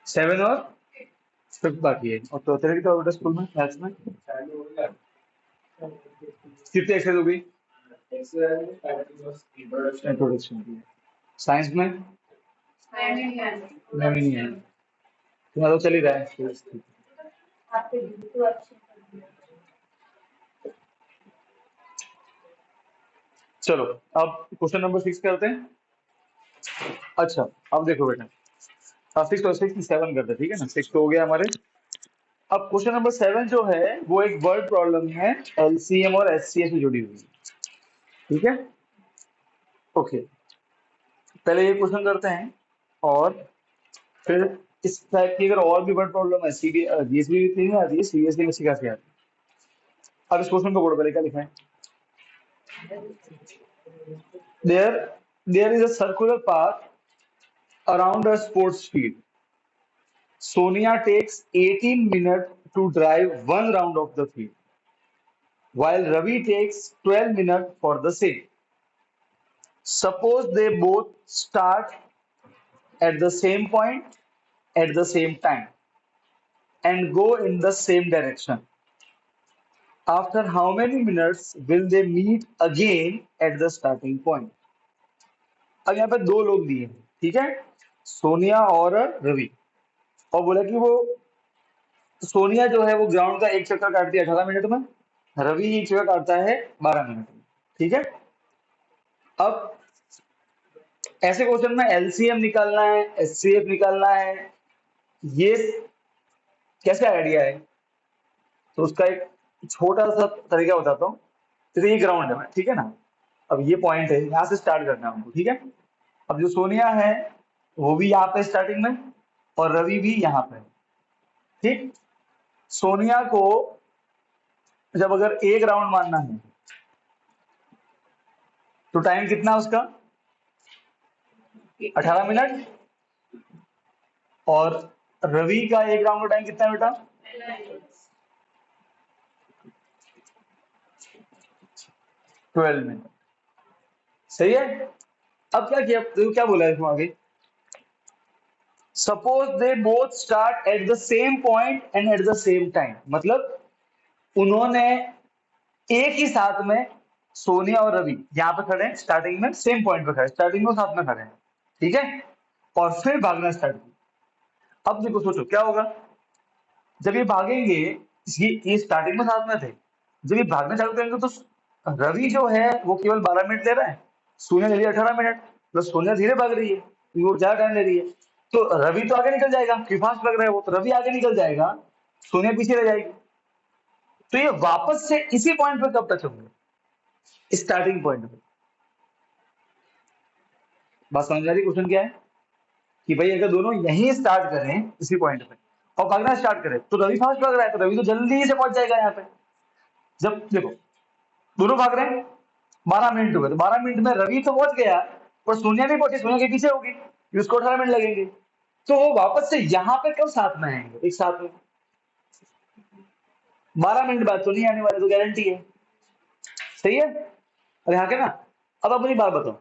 7 और 5 बाकी है। और तो तेरे की तो बेटा स्कूल में मैथ्स में कितनी एक्सरसाइज हो गई? इंट्रोडक्शन की। साइंस में मैं भी नहीं है, तुम्हारा तो चल ही रहा है। चलो अब क्वेश्चन नंबर 6 करते हैं। अच्छा अब देखो बेटा, 6 और 6 7 करते हैं, ठीक है ना। 6 तो हो गया हमारे। अब क्वेश्चन नंबर 7 जो है वो एक वर्ड प्रॉब्लम है, एलसीएम और एचसीएफ से जुड़ी हुई, ठीक है। ओके, पहले ये क्वेश्चन करते हैं और फिर इस टाइप की अगर और भी वर्ड प्रॉब्लम है, जीएसबी भी नहीं आती है, सीरियसली में सिखा के आती है। अब इस क्वेश्चन को बोर्ड पर क्या लिखा है? There is a circular path around a sports field. Sonia takes 18 minutes to drive one round of the field, while Ravi takes 12 minutes for the same. Suppose they both start at the same point at the same time and go in the same direction. After how many minutes will they meet again at the starting point? अब यहाँ पे दो लोग दिए हैं, ठीक है, सोनिया और रवि। और बोला कि वो सोनिया जो है वो ग्राउंड का एक चक्कर काटती है 18 मिनट में, रवि एक चक्कर काटता है 12 मिनट में, ठीक है। अब ऐसे क्वेश्चन में एलसीएम निकालना है, एचसीएफ निकालना है, ये कैसे आइडिया है? तो उसका एक छोटा सा तरीका बताता हूँ। जैसे ये ग्राउंड है, ठीक है ना, अब ये पॉइंट है, यहाँ से स्टार्ट करना है हमको, ठीक है। अब जो सोनिया है वो भी यहाँ पे स्टार्टिंग में और रवि भी यहाँ पे, ठीक। सोनिया को जब अगर एक राउंड मानना है तो टाइम कितना उसका? 18 मिनट। और रवि का एक राउंड का टाइम कितना है बेटा? 12 मिनट। सही है। अब क्या किया, देखो क्या बोला है इसमें आगे। Suppose they both start at the same point and at the same time, मतलब उन्होंने एक ही साथ में, सोनिया और रवि यहाँ पे खड़े हैं स्टार्टिंग में, सेम पॉइंट पे खड़े, स्टार्टिंग में साथ में खड़े हैं, ठीक है। और फिर भागना स्टार्ट किया। अब देखो सोचो क्या होगा जब ये भागेंगे। ये स्टार्टिंग में साथ में थे, जब ये भागना चालू करेंगे तो रवि जो है वो केवल 12 मिनट ले रहा है, सोनिया ले रही है 18 मिनट, प्लस सोनिया धीरे भाग रही है क्योंकि वो ज्यादा टाइम ले रही है। तो रवि तो आगे निकल जाएगा क्योंकि फास्ट लग रहा है वो, तो रवि आगे निकल जाएगा, सोनिया पीछे रह जाएगी। तो ये वापस से इसी पॉइंट पे कब टच होंगे? स्टार्टिंग पॉइंट पे। बात समझ आ रही? क्वेश्चन क्या है कि भाई अगर दोनों यहीं स्टार्ट करें इसी पॉइंट पे और भागना स्टार्ट करें तो रवि फास्ट भाग रहा है, तो रवि तो जल्दी से पहुंच जाएगा यहाँ पे। जब देखो दोनों भाग रहे हैं, 12 मिनट हुए, तो 12 मिनट में रवि तो पहुंच गया पर सोनिया नहीं पहुंची, सोनिया के पीछे होगी, उसको 18 मिनट लगेंगे। तो वो वापस से यहाँ पे कब साथ में आएंगे? एक साथ में 12 मिनट बाद तो नहीं आने वाले, तो गारंटी है। सही है। और यहाँ के ना, अब आप मुझे बात बताओ,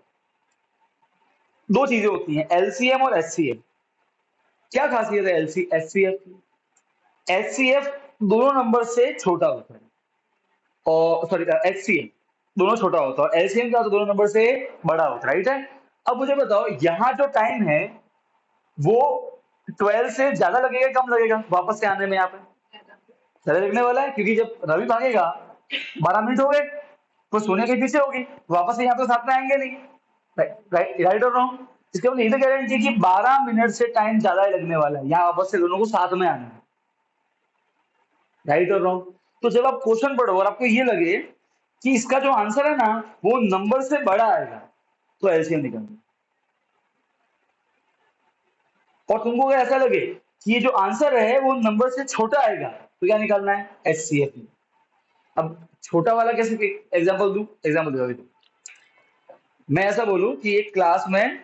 दो चीजें होती हैं एलसीएम और एचसीएफ। क्या खासियत है एलसी एचसीएफ की? एचसीएफ दोनों नंबर से छोटा होता है, और सॉरी एचसीएफ दोनों छोटा होता है, और एलसीएम क्या होता है? दोनों नंबर से बड़ा होता है, राइट है। अब मुझे बताओ यहाँ जो टाइम है वो 12 से ज्यादा लगेगा कम लगेगा वापस से आने में? यहाँ पे ज्यादा लगने वाला है क्योंकि जब रवि भागेगा 12 मिनट हो गए तो सोनिया के पीछे होगी, वापस से यहाँ पे साथ में आएंगे नहीं, राइट और रॉन्ग? इसके बाद यही तो गारंटी है कि 12 मिनट से टाइम ज्यादा ही लगने वाला है यहाँ वापस से दोनों को साथ में आना है, राइट और रॉन्ग? तो जब आप क्वेश्चन पढ़ो और आपको ये लगे कि इसका जो आंसर है ना वो नंबर से बड़ा आएगा तो एलसीएम निकालना। और तुमको अगर ऐसा लगे कि ये जो आंसर है वो नंबर से छोटा आएगा तो क्या निकालना है? एचसीएफ। अब छोटा वाला कैसे एग्जांपल दूं? एग्जांपल दे दो। मैं ऐसा बोलूं कि एक क्लास में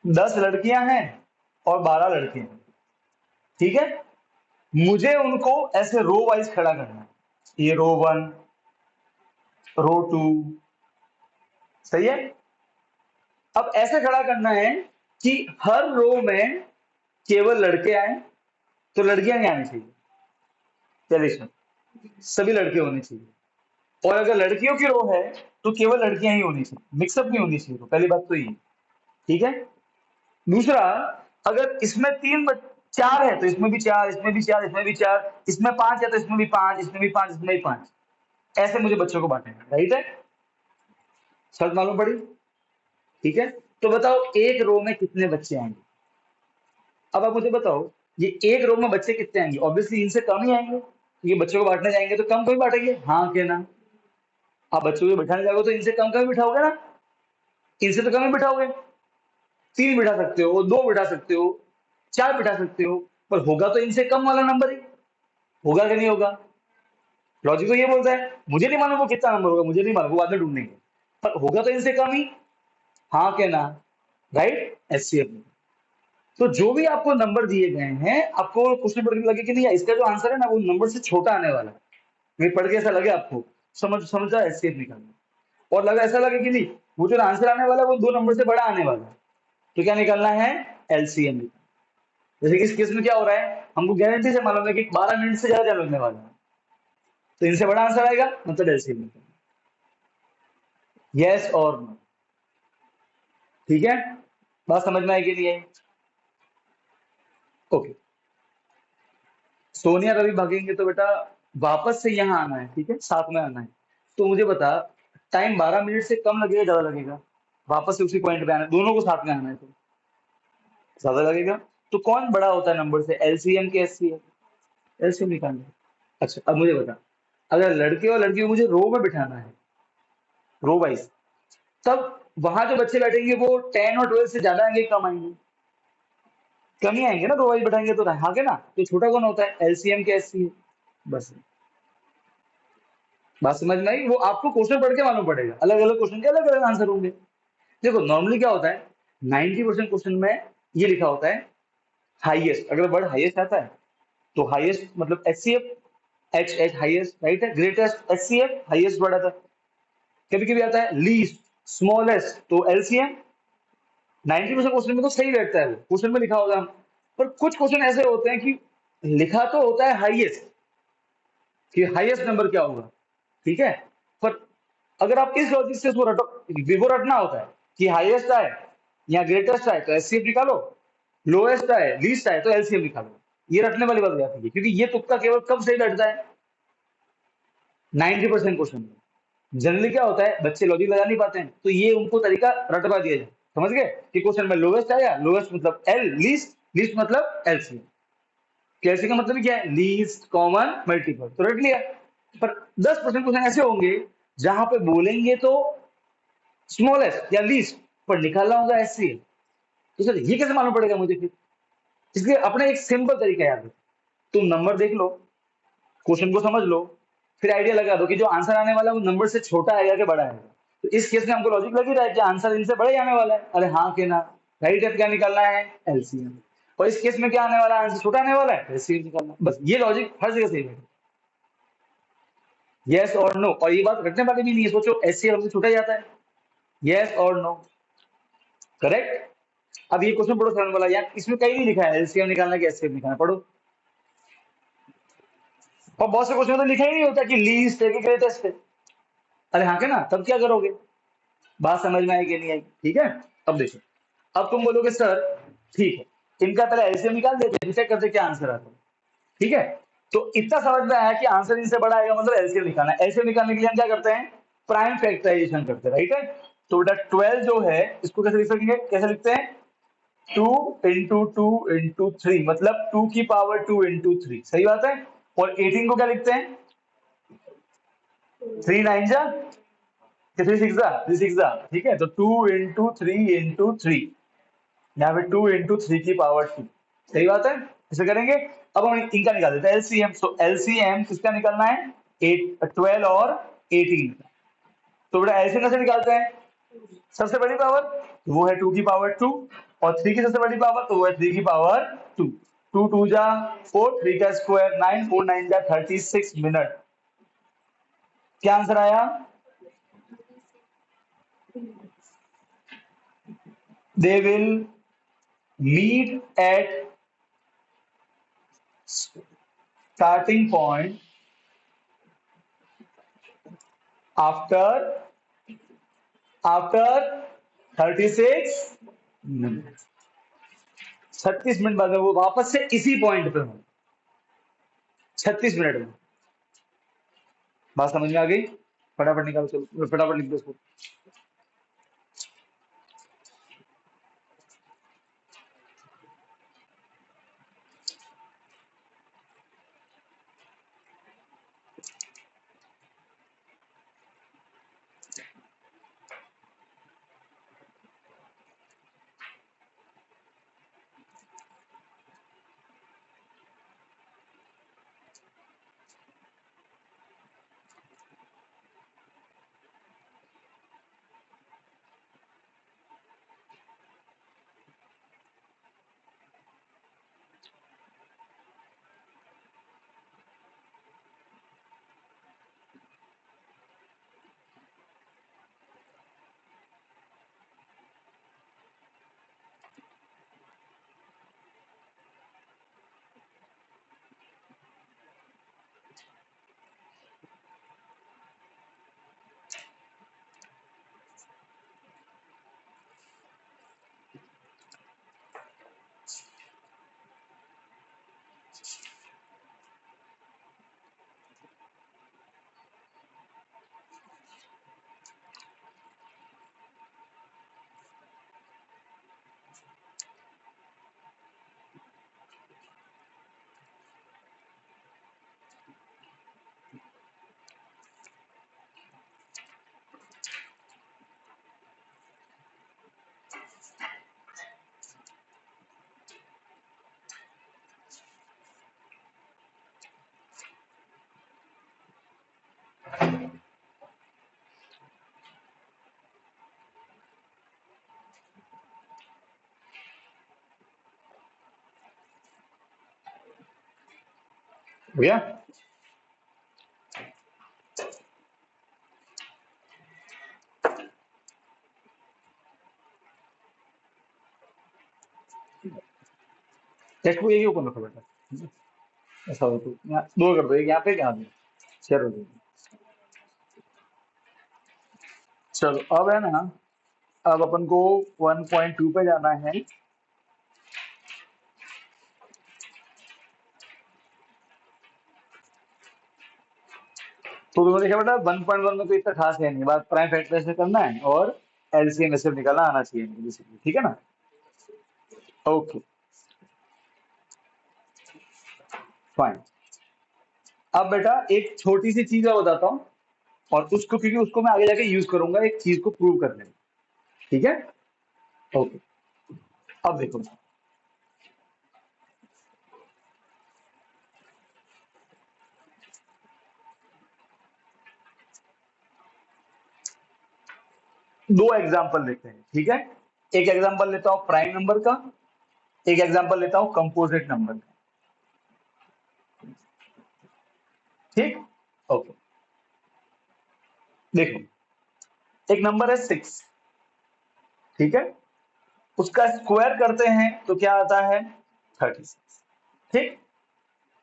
10 लड़कियां हैं और 12 लड़के हैं, ठीक है। मुझे उनको ऐसे रो वाइज खड़ा करना है, ये रो 1, रो 2, सही है। अब ऐसे खड़ा करना है कि हर रो में केवल लड़के आए, तो लड़कियां नहीं आनी चाहिए। चलिए सुन, सभी लड़के होने चाहिए। और अगर लड़कियों की रो है तो केवल लड़कियां ही होनी चाहिए, मिक्सअप नहीं होनी चाहिए। तो पहली बात तो ये, ठीक है। दूसरा, अगर इसमें चार है तो इसमें भी चार, इसमें भी चार, इसमें भी चार, इसमें पांच है तो इसमें भी पांच, इसमें भी पांच, इसमें भी पांच। ऐसे मुझे बच्चों को बांटना है, राइट है। शर्त मालूम पड़ी, ठीक है। तो बताओ एक रो में कितने बच्चे आएंगे। अब आप मुझे बताओ, ये एक रो में बच्चे कितने आएंगे। ऑब्वियसली इनसे कम ही आएंगे, ये बच्चों को बांटने जाएंगे तो कम कोई बांटेंगे, हाँ के ना। आप बच्चों को बिठाने जाओगे तो इनसे कम कम बिठाओगे ना, इनसे तो कम ही बिठाओगे। तीन बिठा सकते हो, दो बिठा सकते हो, चार बिठा सकते हो, पर होगा तो इनसे कम वाला नंबर ही। होगा कि नहीं होगा। लॉजिक तो ये बोलता है। मुझे नहीं मालूम वो कितना नंबर होगा, मुझे नहीं मालूम, वो बाद में ढूंढेंगे, पर होगा तो इनसे कम ही, हाँ के ना। राइट, एचसीएफ में। तो जो भी आपको नंबर दिए गए हैं, आपको क्वेश्चन पढ़ के लगे कि नहीं इसका जो आंसर है ना वो नंबर से छोटा आने वाला है, नहीं पढ़ के ऐसा लगे आपको, समझा एचसीएफ निकालना। और लगा ऐसा लगे कि नहीं वो जो आंसर आने वाला है वो दो नंबर से बड़ा आने वाला है, तो क्या निकालना है, एलसीएम निकालना। जैसे कि इस केस में क्या हो रहा है, हमको गारंटी से मालूम है कि 12 मिनट से ज्यादा लगने वाला है, तो इनसे बड़ा आंसर आएगा, मतलब एलसीएम निकालना। यस और नो, ठीक है। बात समझ में आएगी नहीं आई। ओके। सोनिया रवि भागेंगे तो बेटा वापस से यहाँ आना है, ठीक है, साथ में आना है। तो मुझे बता, टाइम 12 मिनट से कम लगेगा ज्यादा लगेगा, वापस से उसी पॉइंट पे आना है, दोनों को साथ में आना है तो ज्यादा लगेगा। तो कौन बड़ा होता है नंबर से, एलसीएम के एचसीएफ। एलसीएम निकालना है। अच्छा अब मुझे बता, अगर लड़के और लड़की को मुझे रो में बिठाना है, रो वाइज, तब वहां जो बच्चे बैठेंगे वो 10 और 12 से ज्यादा आएंगे कम आएंगे, कम ही आएंगे ना, रो वाइज बैठाएंगे तो हाँ के ना। तो छोटा कौन होता है, एलसीएम के एचसीएफ। बस, बात समझ में आई। वो आपको क्वेश्चन पढ़ के मालूम पड़ेगा, अलग अलग क्वेश्चन के अलग अलग आंसर होंगे। देखो नॉर्मली क्या होता है, 90% क्वेश्चन में ये लिखा होता है हाईएस्ट, अगर वर्ड हाईएस्ट आता है तो हाईएस्ट मतलब HCF, H H highest, right है। ग्रेटेस्ट एचसीएफ, हाईएस्ट वर्ड आता है। कभी कभी आता है लीस्ट, स्मॉलेस्ट, तो एलसीएम। 90% क्वेश्चन में तो सही बैठता है, वो क्वेश्चन में लिखा होगा। पर कुछ क्वेश्चन ऐसे होते हैं कि लिखा तो होता है हाईएस्ट, कि हाईएस्ट नंबर क्या होगा, ठीक है। पर अगर आप इस लॉजिक से उसको रटो, विवो रटना होता है कि हाईएस्ट आए या ग्रेटेस्ट आए तो एचसीएफ निकालो, लोएस्ट आए लीस्ट आए तो एलसीएम निकालो। ये रटने वाली बात हो जाती है, क्योंकि ये तुक्का केवल कब सही बैठता है, 90% क्वेश्चन में। जनरली क्या होता है, बच्चे लॉजिक लगा नहीं पाते हैं, तो ये उनको तरीका रटवा दिया जाए, समझ गए कि क्वेश्चन में लोएस्ट आया, लोएस्ट मतलब एल, लीस्ट, लीस्ट मतलब एलसीएम। कैसे का मतलब क्या है, लीस्ट कॉमन मल्टीपल, तो रट लिया। पर 10% क्वेश्चन ऐसे होंगे जहां पे बोलेंगे तो स्मॉलेस्ट या लीस्ट, पर निकालना होगा एचसीएफ। तो सर ये कैसे मालूम पड़ेगा मुझे फिर, इसलिए अपने एक सिंपल तरीका याद है, तुम नंबर देख लो, क्वेश्चन को समझ लो, फिर आइडिया लगा दो कि जो आंसर आने वाला है वो नंबर से छोटा आएगा कि बड़ा आएगा। तो इस केस में हमको लॉजिक लग ही रहा है कि आंसर इनसे बड़ा ही आने वाला है, अरे हाँ के ना। राइट है, क्या निकालना है, एलसीएम। और इस केस में क्या आने वाला है, आंसर छोटा आने वाला है, एलसीएम निकालना। बस ये लॉजिक हर जगह सही है, यस और नो। और ये बात रटने वाली भी नहीं है, सोचो एचसीएफ हमसे छोटा ही जाता है, यस और नो, करेक्ट। अब ये क्वेश्चन पढ़ो सरल वाला, यार इसमें कहीं नहीं लिखा है एलसीएम निकालना कि एचसीएफ निकालना, पढ़ो। और बहुत से क्वेश्चन में तो लिखा ही नहीं होता कि लीस्ट है कि ग्रेटेस्ट है, अरे हाँ के ना, तब क्या करोगे। बात समझ में आएगी नहीं आएगी, ठीक है। अब देखो, अब तुम बोलोगे सर ठीक है, इनका पहले एलसीएम निकाल देते हैं, चेक करते क्या आंसर आता है, ठीक है। तो इतना समझ में आया कि आंसर इनसे बड़ा आएगा, मतलब एलसीएम निकालना है। एलसीएम निकालने के लिए हम क्या करते हैं, प्राइम फैक्टराइजेशन करते हैं, राइट है। तो बेटा 12 जो है इसको कैसे लिख सकेंगे, कैसे लिखते हैं, 2 × 2 × 3, मतलब 2 की पावर 2 × 3, सही बात है। और 18 को क्या लिखते हैं, 3 9 जा, 3 6 जा, ठीक है। तो 2 × 3 × 3, यहाँ पे 2 × 3 की पावर 2, सही बात है, इसे करेंगे। अब हम इनका निकाल देते हैं एलसीएम। तो एलसीएम किसका निकालना है, 12 और 18। तो बेटा एलसीएम कैसे निकालते हैं, सबसे बड़ी पावर वो है 2 की पावर 2, और 3 की सबसे बड़ी पावर तो वो है 3 की पावर 2। 2 2 जा 4, 3 का स्क्वायर 9, 4 9 जा 36 मिनट। क्या आंसर आया, they will meet at starting point after 36 minute. 36 minute बाद में वो वापस से इसी पॉइंट पे हो 36 मिनट में। बात समझ में आ गई? फटाफट निकालो, चलो फटाफट लिख दो उसको। भैया टेक्स्ट को यही ओपन रखो बेटा, ऐसा हो तो यहाँ दो कर दो, एक यहाँ पे एक यहाँ पे, शेयर हो जाएगी। चलो अब है ना, अब अपन को 1.2 पे जाना है। तो तुमने देखा बेटा 1.1 में कोई इतना खास है नहीं, बात प्राइम फैक्टर से करना है और एलसीएम एसएफ निकालना आना चाहिए बेसिकली, ठीक है ना? Okay fine. अब बेटा एक छोटी सी चीज और बताता हूँ, और उसको क्योंकि उसको मैं आगे जाके यूज करूंगा एक चीज को प्रूव करने में, ठीक है? ओके अब देखो, दो एग्जांपल लेते हैं, ठीक है? एक एग्जांपल लेता हूं प्राइम नंबर का, एक एग्जांपल लेता हूं कंपोजिट नंबर का, ठीक? ओके देखो, एक नंबर है 6, ठीक है? उसका स्क्वायर करते हैं तो क्या आता है? 36, ठीक?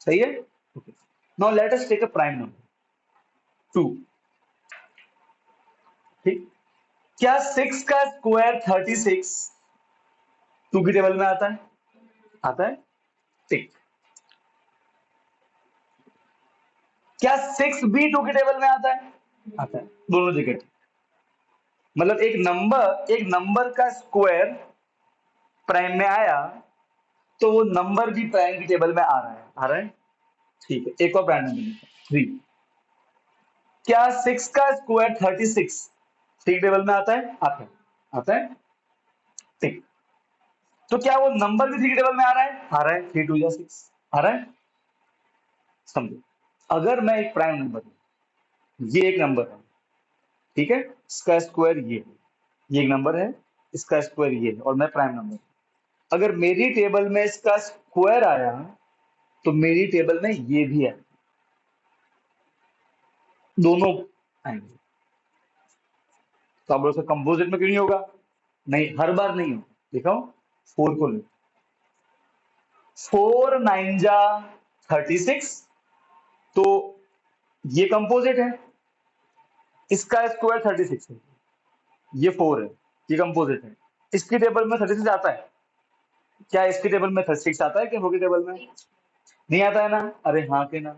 सही है? Okay now let us take a prime number 2, ठीक? क्या 6 का स्क्वायर 36 2 की टेबल में आता है? आता है, ठीक। क्या 6 भी 2 की टेबल में आता है? आता है, दोनों जगह ठीक। मतलब एक नंबर का स्क्वायर प्राइम में आया तो वो नंबर भी प्राइम की टेबल में आ रहा है, आ रहा है, ठीक है? एक और प्राइम नंबर 3, क्या 6 का स्क्वायर 36 थ्री टेबल में आता है? आता है, आता है, ठीक। तो क्या वो नंबर भी थ्री टेबल में आ रहा है? आ रहा है, 3 2 6 आ रहा है। समझो, अगर मैं एक प्राइम नंबर हूं, ये एक नंबर है, ठीक है? इसका स्क्वायर ये है, ये एक नंबर है, इसका स्क्वायर ये है, और मैं प्राइम नंबर। अगर मेरी टेबल में इसका स्क्वायर आया तो मेरी टेबल में ये भी है, दोनों आएंगे। तो आप बोलो सर कंपोजिट में क्यों नहीं होगा? नहीं, हर बार नहीं होगा, लिखा हूं, 4 को 4 9 जा 36, तो ये कंपोजिट है, इसका स्क्वायर 36 है, ये 4 है, ये कंपोजिट है। इसकी टेबल में 36 आता है क्या? इसकी टेबल में 36 आता है क्या? होगी टेबल में नहीं आता है ना? अरे हाँ के ना?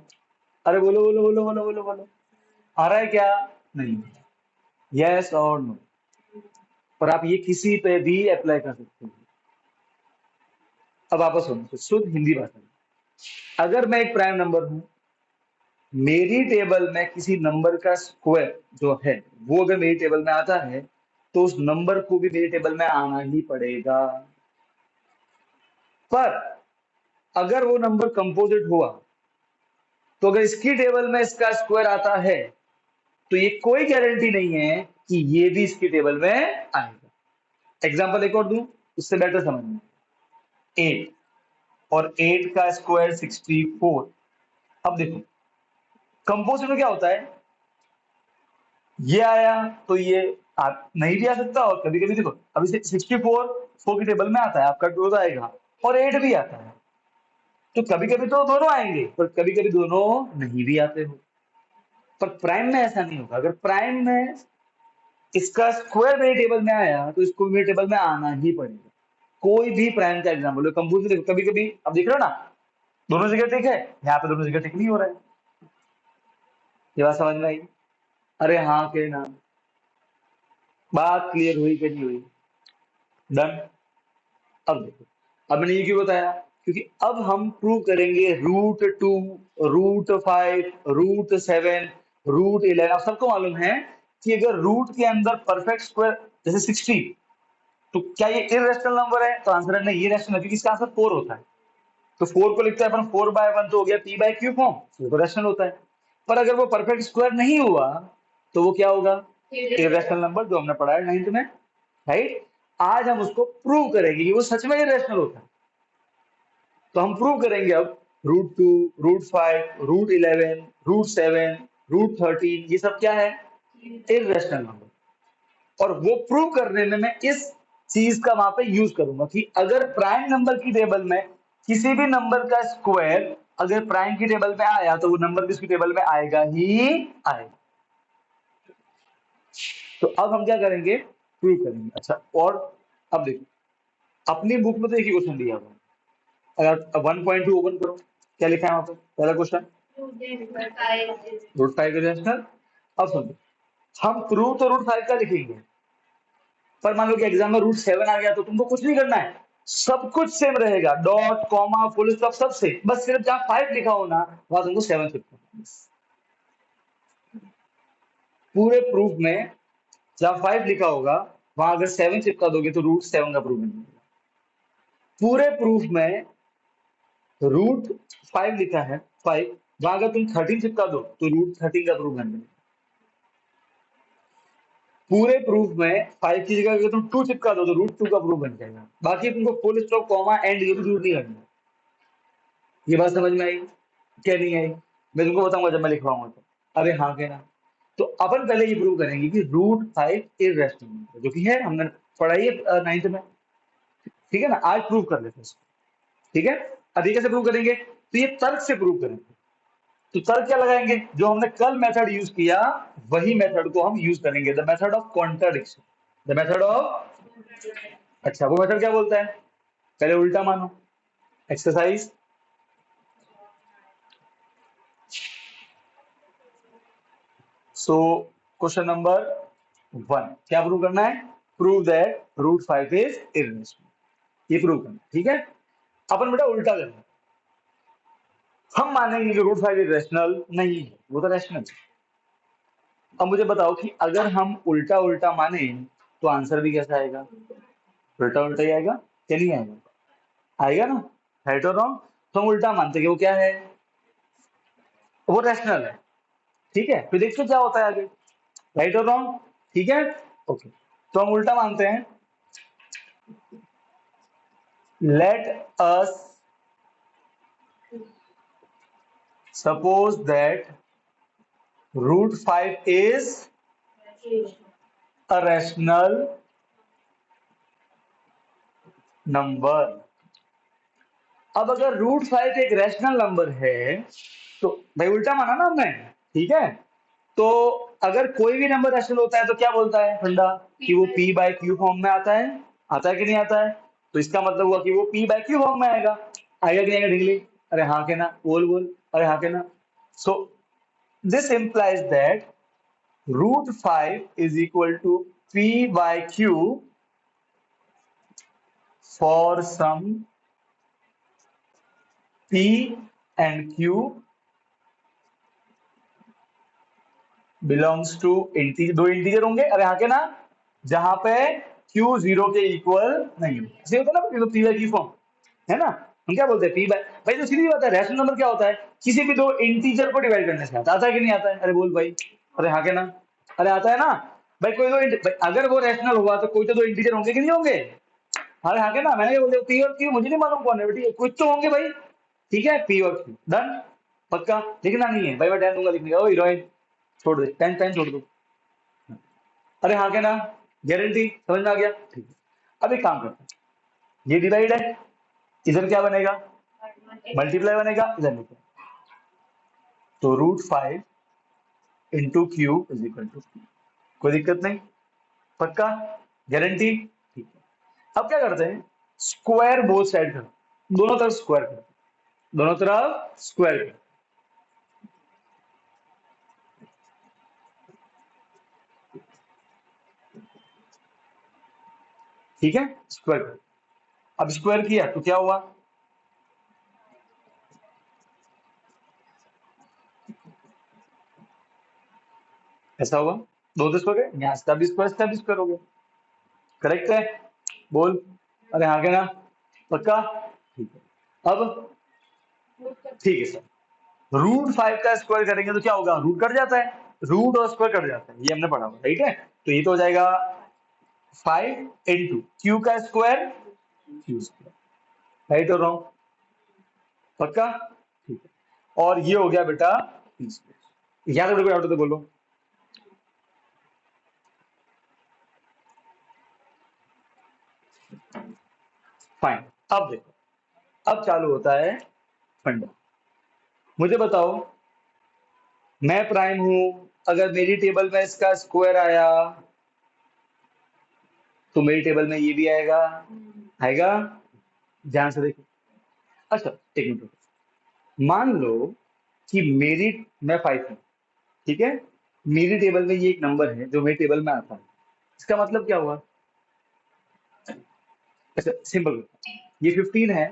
अरे बोलो बोलो बोलो बोलो बोलो बोलो, आ रहा है क्या? नहीं, यस और नो। पर आप ये किसी पे भी अप्लाई कर सकते हो। अब वापस सुनो तो शुद्ध हिंदी भाषा में, अगर मैं एक प्राइम नंबर हूं, मेरी टेबल में किसी नंबर का स्क्वायर जो है वो अगर मेरी टेबल में आता है, तो उस नंबर को भी मेरी टेबल में आना ही पड़ेगा। पर अगर वो नंबर कंपोजिट हुआ, तो अगर इसकी टेबल में इसका स्क्वायर आता है, तो ये कोई गारंटी नहीं है कि ये भी इसकी टेबल में आएगा। एग्जाम्पल एक और दूं, उससे बेटर समझना। 8 और 8 का स्क्वायर 64। अब देखो कंपोजिट में क्या होता है, ये आया तो ये आप नहीं भी आ सकता, और कभी कभी देखो अभी 64 4 की टेबल में आता है, आपका 2 आएगा, और 8 भी आता है, तो कभी कभी तो दोनों आएंगे, पर कभी कभी दोनों नहीं भी आते हो। पर प्राइम में ऐसा नहीं होगा। अगर प्राइम में इसका स्क्वायर मेरी टेबल में आया, तो इसको मेरी टेबल में आना ही पड़ेगा। कोई भी प्राइम का एग्जाम्पल कंपोजिट देखो, कभी कभी अब देख रहे हो ना, दोनों जगह ठीक है, यहाँ पे दोनों जगह ठीक नहीं हो रहा है। ये बात समझ में आई? अरे हाँ के ना? बात क्लियर हुई कि नहीं हुई? डन। अब देखो, अब मैंने ये क्यों बताया, क्योंकि अब हम प्रूव करेंगे √2, √5, √7, √11। अब सबको मालूम है कि अगर रूट के अंदर परफेक्ट स्क्वायर जैसे 60, तो क्या ये इरेशनल नंबर है? तो आंसर है नहीं, ये रैशनल है, क्योंकि इसका आंसर 4 होता है। तो 4 को लिखते हैं अपन 4/1, तो हो गया p/q फॉर्म, तो रैशनल होता है। पर अगर वो परफेक्ट स्क्वायर नहीं हुआ, तो वो क्या होगा? इरेशनल नंबर, जो हमने पढ़ा है 9th में, राइट? आज हम उसको प्रूव करेंगे कि वो सच में इरेशनल होता है। तो हम प्रूव करेंगे अब √2, √5, √11, √7, √13, ये सब क्या है? Irrational number. और वो प्रूव करने में मैं इस चीज का वहां पे यूज करूंगा कि अगर प्राइम नंबर की टेबल में किसी भी नंबर का स्क्वायर अगर प्राइम की टेबल में आया, तो वो नंबर किसकी टेबल में आएगा ही आएगा। तो अब हम क्या करेंगे? प्रूव करेंगे। अच्छा, और अब देखो, अपनी बुक में तो एक ही क्वेश्चन दिया हुआ है। अगर 1.2 ओपन करो, क्या लिखा है वहां पर? पहला क्वेश्चन, √5 रेशनल। अब सुनो, हम प्रूव तो √5 का लिखेंगे, पर मान लो कि एग्जाम में √7 आ गया, तो तुमको कुछ नहीं करना है, सब कुछ सेम रहेगा, डॉट कॉमा फुल स्टॉप सब सेम, बस सिर्फ जहां 5 लिखा हो ना, वहां तुमको 7 चिपकाना। पूरे प्रूफ में जहां 5 लिखा होगा, वहां अगर 7 चिपका दोगे, तो √7 का प्रूफ बन जाएगा। पूरे प्रूफ में √5 लिखा है, 5, वहां अगर तुम 13 चिपका दो, तो √13 का प्रूफ बन जाएगा। पूरे प्रूफ में 5 की जगह अगर तुम 2 चिपका दो, तो √2 का प्रूफ बन जाएगा। बाकी तुमको फुल स्टॉप कॉमा एंड ये भी यूज नहीं करना। ये बात समझ में आई क्या नहीं आई? मैं तुमको बताऊंगा जब मैं लिखवाऊंगा तो। अरे हाँ कहना। तो अपन पहले ये प्रूव करेंगे कि √5 इरेशनल नंबर, जो कि है, हमने पढ़ाई है 9th में, ठीक है ना? आज प्रूव कर लेते हैं इसको, ठीक है? अब ये कैसे प्रूव करेंगे? तो ये तर्क से प्रूव करेंगे। तो तर्क क्या लगाएंगे? जो हमने कल मेथड यूज किया, वही मेथड को हम यूज करेंगे, the method of contradiction, the method of. अच्छा, वो मेथड क्या बोलता है? पहले उल्टा मानो। एक्सरसाइज, सो क्वेश्चन नंबर 1 क्या प्रूव करना है? Prove that √5 is irrational. ये प्रूव करना, ठीक है? अपन बेटा उल्टा करना, हम मानेंगे कि √5 इरेशनल नहीं है, वो तो रैशनल है। अब मुझे बताओ कि अगर हम उल्टा उल्टा माने, तो आंसर भी कैसा आएगा? उल्टा उल्टा ही आएगा, क्या नहीं आएगा? आएगा ना? राइट और रॉन्ग? तो हम उल्टा मानते हैं कि वो क्या है? वो रैशनल है, ठीक है? फिर देखते क्या होता है आगे, राइट और रॉन्ग, ठीक है? ओके, तो हम उल्टा मानते हैं। Let us suppose that √5 is a rational number. अब अगर √5 एक रैशनल नंबर है तो भाई उल्टा माना ना हमने, ठीक है। तो अगर कोई भी नंबर रैशनल होता है तो क्या बोलता है फंडा, कि वो p/q फॉर्म में आता है कि नहीं आता है। तो इसका मतलब हुआ कि वो p/q फॉर्म में आएगा। आएगा कि नहीं आएगा ढिंगली? अरे हाँ के ना, बोल बोल, अरे हाँ के ना। So this implies that √5 is equal to p/q for some p and q belongs to integer, दो इंटीजर होंगे, अरे हाँ के ना, जहां पे q 0 के इक्वल नहीं है। ऐसे होता है ना, तो p/q फॉर्म है ना। हम क्या बोलते हैं p बाय, भाई तो सीधी बात है, रैशनल नंबर क्या होता है, किसी भी दो इंटीजर को डिवाइड करने से आता है कि नहीं आता है। अरे बोल भाई, अरे हाँ के ना, अरे आता है ना। भाई कोई दो भाई, अगर वो रैशनल हुआ तो कोई तो दो इंटीजर होंगे कि नहीं होंगे। अरे हाँ के ना, मैंने बोल दिया p और q, मुझे नहीं मालूम कौन है बेटी, कुछ तो होंगे भाई। ठीक है, p और q डन। पक्का लिखना नहीं है भाई, मैं टैन दूंगा लिखने का। ओ हीरोइन छोड़ दे, पेन पेन छोड़ दो। अरे हाँ क्या ना, गारंटी समझ में आ गया, ठीक है। अब एक काम करते हैं, ये डिवाइड है, इधर क्या बनेगा, मल्टीप्लाई बनेगा, इधर लिखो। तो √5 into q is equal to, कोई दिक्कत नहीं, पक्का, गारंटी, ठीक है। अब क्या करते हैं, स्क्वायर बोथ साइड कर, दोनों तरफ स्क्वायर कर, दोनों तरफ स्क्वायर कर, ठीक है, स्क्वायर कर। अब स्क्वायर किया तो क्या हुआ, ऐसा हुआ, दो दस हो गए, यहाँ इसका भी स्क्वायर हो गया, करेक्ट है, बोल, अरे हाँ क्या ना, पक्का, ठीक है। अब ठीक है सर, √5 का स्क्वायर करेंगे तो क्या होगा, रूट कट जाता है, रूट और स्क्वायर कट जाता है, ये हमने पढ़ा हुआ, राइट है। तो ये तो हो जाएगा 5 इंटू क्यू का स्क्वायर, क्यू स्क्वायर, राइट और रॉन्ग, पक्का, ठीक है। और ये हो गया बेटा पी स्क्वायर। याद रखो, डाउट तो बोलो। फाइन। अब देखो, अब चालू होता है फंडा। मुझे बताओ, मैं प्राइम हूं, अगर मेरी टेबल में इसका स्क्वायर आया तो मेरी टेबल में ये भी आएगा, आएगा, ध्यान से देखो। अच्छा एक मिनट रुको। मान लो कि मेरी, मैं 5 हूं, ठीक है, मेरी टेबल में ये एक नंबर है जो मेरी टेबल में आता है, इसका मतलब क्या हुआ। अच्छा सिंपल, ये 15 है,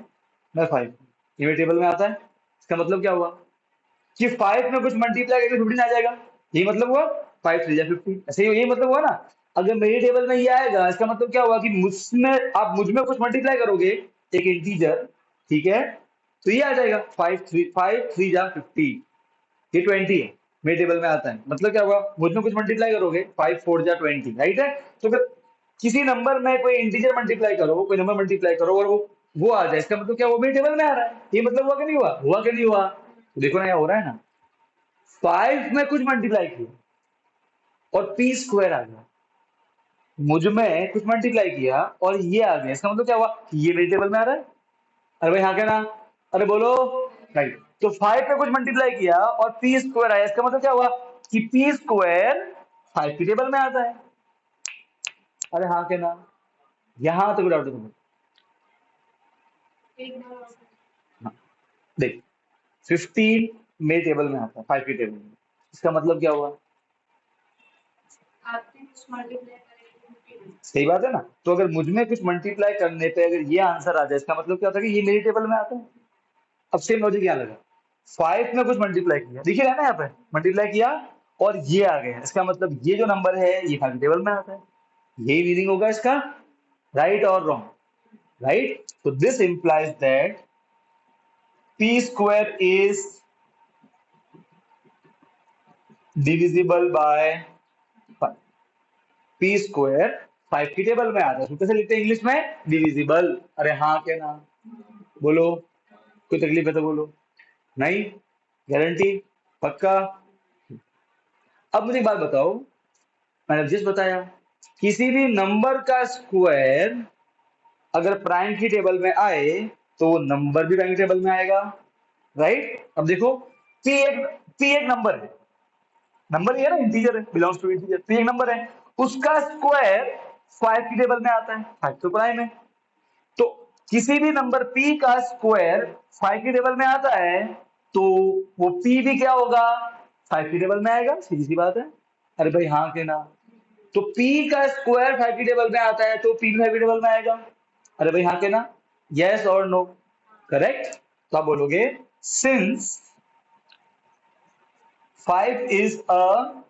मैं 5 हूं, ये मेरी टेबल में आता है, इसका मतलब क्या हुआ कि 5 में कुछ मल्टीप्लाई करके 15 आ जाएगा, यही मतलब हुआ, 5 3 जा 15, ऐसे ही यही मतलब हुआ ना। अगर मेरी टेबल में ये आएगा, इसका मतलब क्या हुआ कि मुझमें, आप मुझ में कुछ मल्टीप्लाई करोगे, एक इंटीजर, ठीक है, तो ये आ जाएगा 5 3 जा 15, ये 20 है, मेरे टेबल में आता है, मतलब क्या हुआ, मुझ में कुछ मल्टीप्लाई करोगे, 5 4 जा 20, राइट है। तो फिर किसी नंबर में कोई इंटीजर मल्टीप्लाई करो, कोई नंबर मल्टीप्लाई करो और वो आ जाए, इसका मतलब क्या, वो मेरे टेबल में आ रहा है, ये मतलब हुआ कि नहीं हुआ, हुआ कि नहीं हुआ। तो देखो ना, यहाँ हो रहा है ना, 5 में कुछ मल्टीप्लाई किया और पी स्क्वायर आ गया, मुझ में कुछ मल्टीप्लाई किया और ये आ गया, इसका मतलब क्या हुआ, ये मेरे टेबल में आ रहा है। अरे भाई हाँ क्या ना, अरे बोलो, राइट। तो 5 पे कुछ मल्टीप्लाई किया और पी स्क्वायर आया, इसका मतलब क्या हुआ कि पी स्क्वायर 5 की टेबल में आता है। अरे हाँ क्या ना, यहां तो डाउट है। हाँ, देख, 15 मेरे टेबल में आता है, 5 की टेबल में, इसका मतलब क्या हुआ, सही बात है ना। तो अगर मुझ में कुछ मल्टीप्लाई करने पे अगर ये आंसर आ जाए, इसका मतलब क्या होता है कि ये मेरी टेबल में आता है। अब सेम लॉजिक यहाँ लगा, 5 में कुछ मल्टीप्लाई किया, देखिए ना यहाँ पे मल्टीप्लाई किया और ये आ गया, इसका मतलब ये जो नंबर है ये 5 टेबल में आता है, यही मीनिंग होगा इसका, राइट और रॉन्ग, राइट। तो this implies that P square is divisible by 5, P square 5 की टेबल में आता है, तो कैसे लिखते हैं इंग्लिश में, डिविजिबल। अरे हाँ क्या ना, बोलो, कोई तकलीफ है तो बोलो, नहीं, गारंटी, पक्का। अब मुझे एक बात बताओ, मैंने जिस बताया, किसी भी नंबर का स्क्वायर अगर प्राइम की टेबल में आए तो वो नंबर भी प्राइम की टेबल में आएगा, राइट। अब देखो पी एक नंबर है, नंबर ये है ना, इंटीजर है, बिलोंग्स टू इंटीजर, पी एक नंबर है, उसका स्क्वायर 5 की टेबल में आता है, 5 तो प्राइम है। तो किसी भी नंबर p का स्क्वायर 5 की टेबल में आता है तो वो p भी क्या होगा, 5 की टेबल में आएगा, सीधी सी बात है। अरे भाई हाँ के ना। तो p का स्क्वायर 5 की टेबल में आता है तो p भी 5 की टेबल में आएगा। अरे भाई हाँ के ना, यस और नो, करेक्ट। तो आप बोलोगे since 5 is a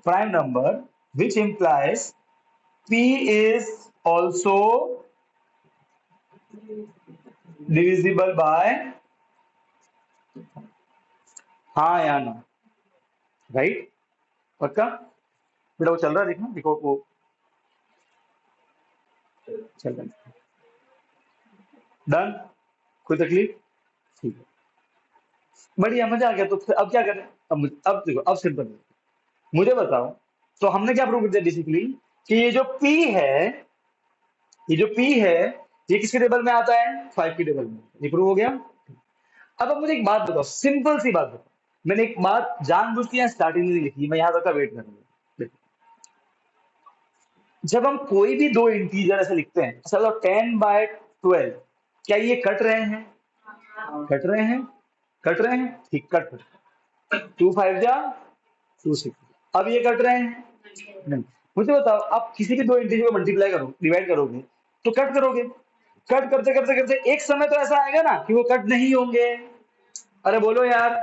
prime number, which implies p is also divisible by हाँ या ना, राइट। पक्का बेटा, वो चल रहा है, देखना, देखो वो चल रहा है। डन, कोई तकलीफ, ठीक है, बढ़िया, मजा आ गया। तो फिर अब क्या करें, अब देखो, अब सिंपल है। मुझे बताओ, तो हमने क्या प्रूव कर दिया बेसिकली, कि ये जो p है, ये जो p है, ये किसके टेबल में आता है, 5 की टेबल में, ये प्रूव हो गया। अब मुझे एक बात बताओ, सिंपल सी बात बताओ, मैंने एक बात जानबूझ के स्टार्टिंग में लिखी, मैं यहां तक का वेट करूंगा। जब हम कोई भी दो इंटीजर ऐसे लिखते हैं, चलो 10/12, क्या ये कट रहे हैं, कट रहे हैं, कट रहे हैं, ठीक, कट, 2 5 जा 2 6, अब ये कट रहे हैं, नहीं। मुझे बताओ, आप किसी भी दो इंटीजर को मल्टीप्लाई करो, डिवाइड करोगे, तो कट करोगे, कट करते करते करते एक समय तो ऐसा आएगा ना कि वो कट नहीं होंगे। अरे बोलो यार,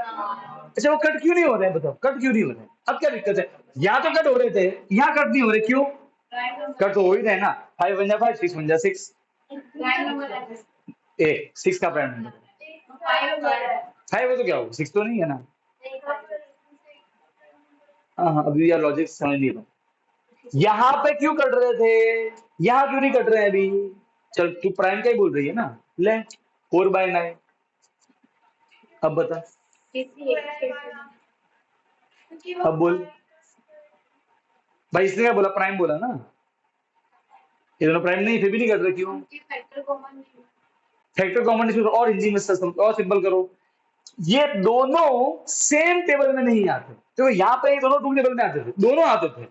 अच्छा वो कट क्यों नहीं हो रहे हैं, बताओ कट क्यों नहीं हो रहे हैं, अब क्या दिक्कत है, यहाँ तो कट हो रहे थे, यहाँ कट नहीं हो रहे, क्यों, कट तो हो ही रहे ना, 5 1 जा 5, 6 1 जा 6, ए 6 का प्राइम नंबर 5 हो तो क्या हो, 6 तो नहीं है ना। हाँ हाँ, अभी यार लॉजिक समझ नहीं रहा, यहाँ पे क्यों कट रहे थे, यहाँ क्यों नहीं कट रहे हैं अभी, चल तू प्राइम का ही बोल रही है ना, ले 4/9, अब बता, अब बोल भाई, इसने क्या बोला, प्राइम बोला ना, ये दोनों प्राइम नहीं, फिर भी नहीं कट रहे, क्यों, फैक्टर कॉमन नहीं, और इजी में और सिंपल करो, ये दोनों सेम टेबल में नहीं आते, तो यहाँ पे ये दोनों टू टेबल में आते थे, दोनों आते थे,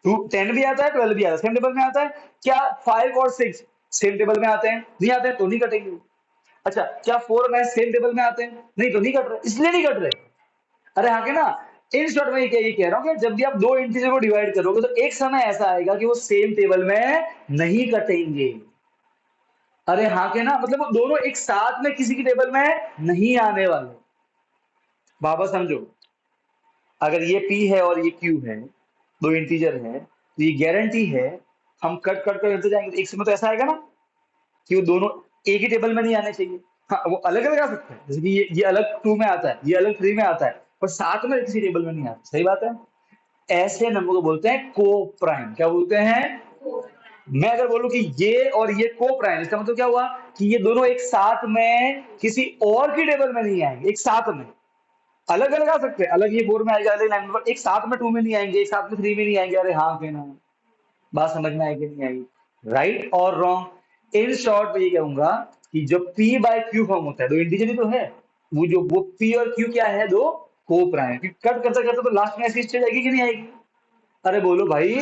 10 भी आता है, 12 भी आता है, सेम टेबल में आता है, क्या 5 और 6 सेम टेबल में आते हैं, नहीं आते हैं तो नहीं कटेंगे। अच्छा, क्या 4 और 9 सेम टेबल में आते हैं, नहीं तो नहीं कट रहे, इसलिए नहीं कट रहे। अरे हाँ के ना, इन शॉर्ट में ये कह रहा हूँ कि जब भी आप दो इंटीजर को डिवाइड करोगे तो एक समय ऐसा आएगा कि वो सेम टेबल में नहीं कटेंगे। अरे हाँ के ना, मतलब वो दोनों एक साथ में किसी की टेबल में नहीं आने वाले। बाबा समझो, अगर ये p है और ये q है, दो इंटीजर है, तो ये गारंटी है हम कट कट कर करते जाएंगे तो एक समय तो ऐसा आएगा ना कि वो दोनों एक ही टेबल में नहीं आने चाहिए। हाँ, वो अलग अलग आ सकते हैं, जैसे कि ये अलग 2 में आता है, ये अलग 3 में आता है, पर साथ में किसी टेबल में नहीं आता, सही बात है। ऐसे नंबर को बोलते हैं को प्राइम, क्या बोलते हैं। मैं अगर बोलूं कि ये और ये को प्राइम, इसका मतलब क्या हुआ कि ये दोनों एक साथ में किसी और की टेबल में नहीं आएंगे, एक साथ में, अलग अलग आ सकते हैं, अलग ये 4 में आएगा, अलग 9 में, एक साथ में 2 में नहीं आएंगे, एक साथ में 3 में नहीं आएंगे। अरे हाँ कहना, बात समझ में आएगी नहीं आएगी, राइट और रॉन्ग। इन शॉर्ट में ये कहूंगा कि जो p बाय q फॉर्म होता है, दो इंटीजर ही तो है, वो p और q क्या है, दो को प्राइम, कट करते करते तो लास्ट में ऐसी स्टेज आएगी कि नहीं आएगी। अरे बोलो भाई,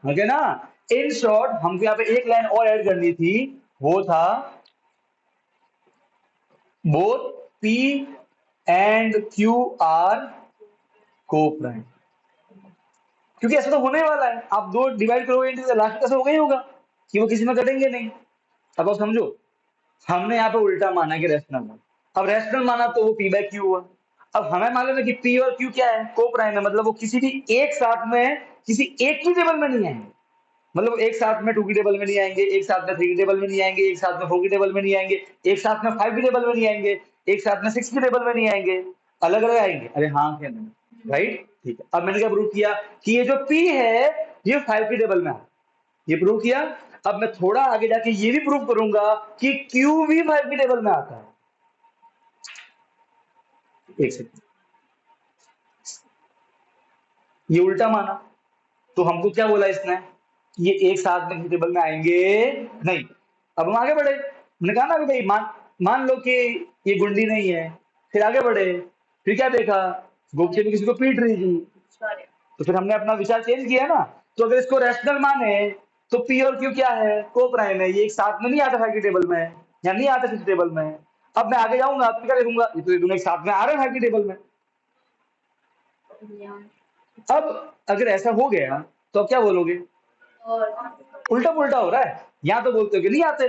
ओके ना। इन शॉर्ट हमको यहाँ पे एक लाइन और ऐड करनी थी, वो था both p and q are coprime, क्योंकि ऐसा तो होने वाला है, आप दो डिवाइड करोगे इंटीजर, लास्ट में ऐसा होगा ही होगा कि वो किसी में कटेंगे नहीं। अब आप समझो, हमने यहाँ पे उल्टा माना कि रेशनल है, अब रेशनल माना तो वो p बाय q हुआ। अब हमें मालूम है कि p और q क्या है, को प्राइम है, मतलब वो किसी भी एक साथ में किसी एक की टेबल में नहीं आएंगे, मतलब एक साथ में 2 की टेबल में नहीं आएंगे, एक साथ में 3 की टेबल में नहीं आएंगे, एक साथ में 4 की टेबल में नहीं आएंगे, एक साथ में 5 की टेबल में नहीं आएंगे, एक साथ में 6 की टेबल में नहीं आएंगे, अलग अलग आएंगे। अरे हाँ क्या नहीं, राइट, ठीक है। अब मैंने क्या प्रूव किया कि ये जो p है ये 5 की टेबल में है, ये प्रूव किया। अब मैं थोड़ा आगे जाके ये भी प्रूव करूंगा कि q भी 5 की टेबल में आता है। एक सेकंड, ये उल्टा माना तो हमको क्या बोला इसने, ये एक साथ में टेबल में आएंगे नहीं। अब हम आगे बढ़े, हमने कहा ना कि भाई मान मान लो कि ये गुंडी नहीं है, फिर आगे बढ़े, फिर क्या देखा, गोपचे में किसी को पीट रही थी, तो फिर हमने अपना विचार चेंज किया ना। तो अगर इसको रैशनल माने तो पी और क्यू क्या है, को प्राइम है, ये एक साथ में नहीं आता था कि टेबल में, या नहीं आता किसी टेबल में। अब मैं आगे जाऊंगा तो क्या देखूंगा, ये तो ये दोनों एक साथ में आ रहे हैं कि टेबल में। अब अगर ऐसा हो गया तो अब क्या बोलोगे, उल्टा पुल्टा हो रहा है। यहाँ तो बोलते हो कि नहीं आते,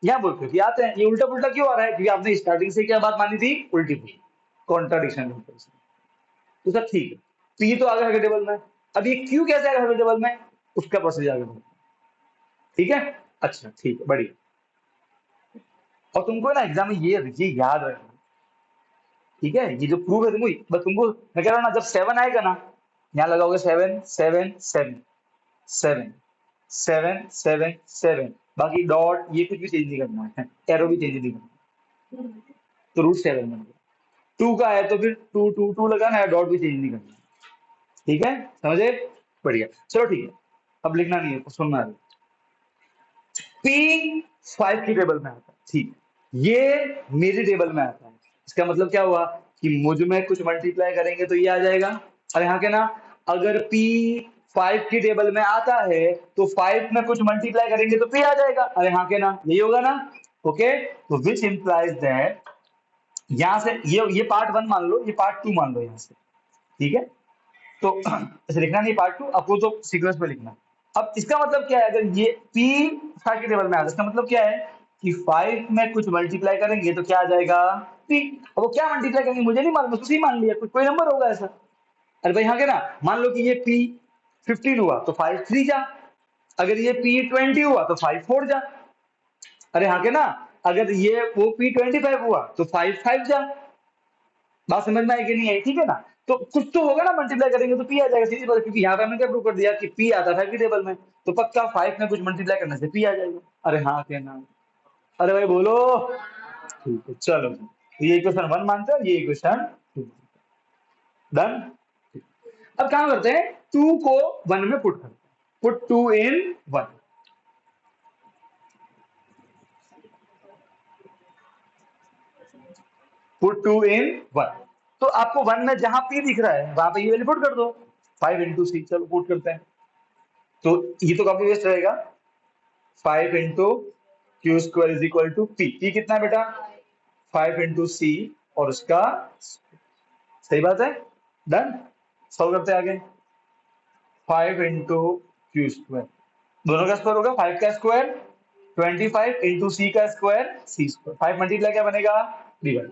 यहाँ बोलते हो कि आते हैं। ये उल्टा पुल्टा क्यों आ रहा है, क्योंकि आपने स्टार्टिंग से क्या बात मानी थी, उल्टी पुल्टी, कॉन्ट्राडिक्शन। तो सर ठीक है, पी तो आ गया टेबल में, अब ये क्यू कैसे आएगा टेबल में, उसका प्रोसेस आगे बढ़ो। ठीक है, अच्छा ठीक है, बढ़िया। और तुमको ना एग्जाम में ये याद रखना, ठीक है, ये जो प्रूफ है तुमको, बस तुमको मैं कह रहा हूँ ना, जब 7 आएगा ना, यहाँ लगाओगे 7 7 7 7 7 7 7, बाकी डॉट ये कुछ भी चेंज नहीं करना है, एरो भी चेंज नहीं करना, तो √7 बन गया। 2 का है तो फिर 2 2 2 लगाना है, डॉट भी चेंज नहीं करना। ठीक है, समझे, बढ़िया, चलो ठीक है, अब लिखना नहीं है, सुनना है। पी 5 की टेबल में आता है, ठीक, ये मेरी टेबल में आता है, इसका मतलब क्या हुआ कि मुझ में कुछ मल्टीप्लाई करेंगे तो ये आ जाएगा। और यहाँ के ना, अगर पी 5 की टेबल में आता है तो 5 में कुछ मल्टीप्लाई करेंगे तो पी आ जाएगा। अरे हाँ के ना, यही होगा ना। ओके, तो विच इंप्लाइज दैट, यहां से ये पार्ट 1 मान लो, ये पार्ट 2 मान लो यहां से, ठीक है। तो ऐसे लिखना नहीं पार्ट 2, आपको तो सीक्वेंस में लिखना। अब इसका मतलब क्या है, अगर ये पी 5 के टेबल में आता है, इसका मतलब क्या है कि 5 में कुछ मल्टीप्लाई करेंगे तो क्या आ जाएगा, पी। अब वो क्या मल्टीप्लाई करेंगे मुझे नहीं मालूम, उसको ही मान लिया, कोई नंबर होगा ऐसा। अरे भाई यहाँ के ना, मान लो कि ये पी 15 हुआ तो 5 3 जा, अगर ये पी 20 हुआ तो 5 4 जा। अरे हाँ के ना, अगर ये वो पी 25 हुआ तो 5 5 जा। बात समझ में आएगी नहीं आई, ठीक है ना। तो कुछ तो होगा ना, मल्टीप्लाई करेंगे तो पी आ जाएगा, सीधी बात है, क्योंकि यहाँ पे हमने क्या प्रूव कर दिया कि पी आता था टेबल में, तो पक्का 5 में कुछ मल्टीप्लाई करने से पी आ जाएगा। अरे हाँ कहना, अरे भाई बोलो, ठीक है चलो, तो ये इक्वेशन 1 मानते हो, ये इक्वेशन 2 डन। अब काम करते हैं, 2 को 1 में पुट करते हैं, पुट 2 इन 1, पुट 2 इन 1। तो आपको 1 में जहां पी दिख रहा है वहां पे ये वैल्यू पुट कर दो, 5 इंटू सी, चलो पुट करते हैं। तो ये तो काफी वेस्ट रहेगा, 5 into q square is equal to p, p कितना है बेटा, 5 इंटू सी और उसका, सही बात है, डन। सॉल्व करते हैं आगे, 5 इंटू क्यू स्क्वायर, दोनों का स्क्वायर होगा, 5 का स्क्वायर 25 इंटू सी का स्क्वायर सी स्क्वायर, 5 मल्टीप्लाई क्या बनेगा, डिवाइड।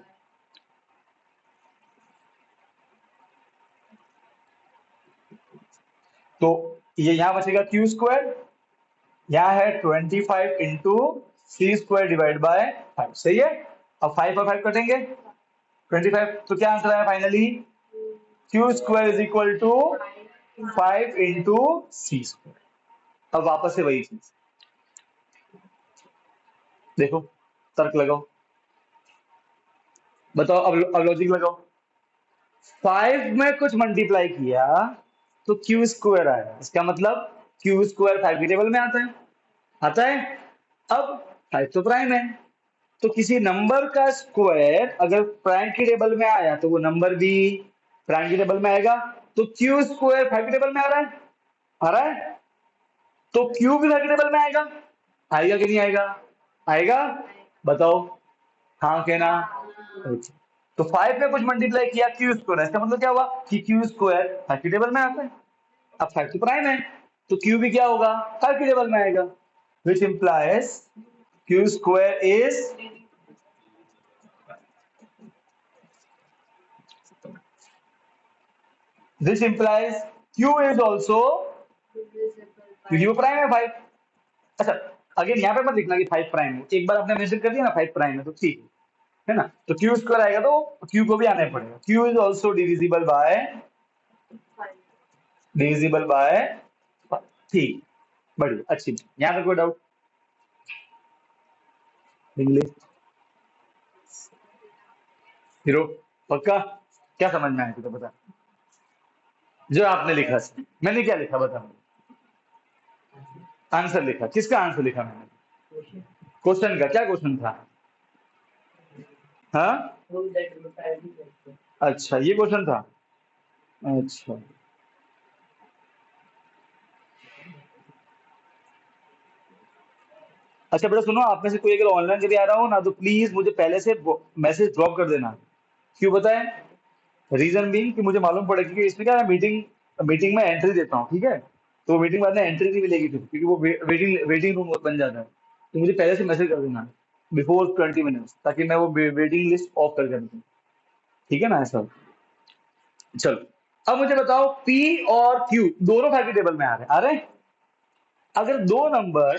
तो ये यहां बचेगा क्यू स्क्वायर, यहाँ है 25 into c square divide by 5, सही है। अब 5 और 5 कटेंगे, 25, तो क्या आंसर आया finally, q square is equal to 5 into c square. अब वापस से वही चीज, देखो, तर्क लगाओ, बताओ, अब लॉजिक लगाओ। 5 में कुछ मल्टीप्लाई किया तो क्यू स्क्वायर आया, इसका मतलब क्यू स्क्वायर 5 की टेबल में आता है, आता है। अब 5 तो प्राइम है, तो किसी नंबर का स्क्वायर अगर प्राइम की टेबल में आया तो वो नंबर भी प्राइम की टेबल में आएगा। तो क्यू स्क्वायर 5 की टेबल में आ रहा है, आ रहा है, तो क्यू भी 5 की टेबल में आएगा, आएगा कि नहीं आएगा, आएगा, बताओ, हाँ कहना। अच्छा। तो 5 में कुछ मल्टीप्लाई किया क्यू स्क्वायर, इसका मतलब क्या हुआ कि क्यू स्क्वायर 5 की टेबल में आता है। अब 5 तो प्राइम है, तो क्यू भी क्या होगा, 5 की टेबल में आएगा, which implies Q square is, this implies Q is also, क्योंकि वो प्राइम है 5। अच्छा, अगेन यहाँ पे मत लिखना कि 5 प्राइम है, एक बार आपने मेंशन कर दिया ना 5 प्राइम है तो ठीक है ना। तो क्यू स्क्वायर आएगा तो क्यू को भी आना ही पड़ेगा, Q is also divisible by, ठीक, बढ़िया, अच्छी, यहाँ पे कोई डाउट, इंग्लिश हीरो, पक्का, क्या समझ में आया तो बता, जो आपने लिखा, मैंने क्या लिखा बता। आंसर लिखा, किसका आंसर लिखा मैंने? क्वेश्चन का क्या क्वेश्चन था? हाँ, अच्छा ये क्वेश्चन था। अच्छा, अच्छा बेटा सुनो, आप में से कोई अगर ऑनलाइन कभी आ रहा हो ना, तो प्लीज मुझे पहले से मैसेज ड्रॉप कर देना। क्यों बताएं? रीजन बीइंग कि मुझे मालूम पड़ेगा कि इसमें क्या है, मीटिंग मीटिंग में एंट्री देता हूँ, ठीक है? तो मीटिंग बाद में एंट्री नहीं मिलेगी फिर, क्योंकि वो वेटिंग वेटिंग रूम बन जाता है। तो मुझे पहले से मैसेज कर देना बिफोर 20 मिनट्स, ताकि मैं वो वेटिंग लिस्ट ऑफ कर दूँ। ठीक है ना ऐसा? चलो, अब मुझे बताओ, पी और क्यू दोनों फाइव टेबल में आ रहे हैं। अगर दो नंबर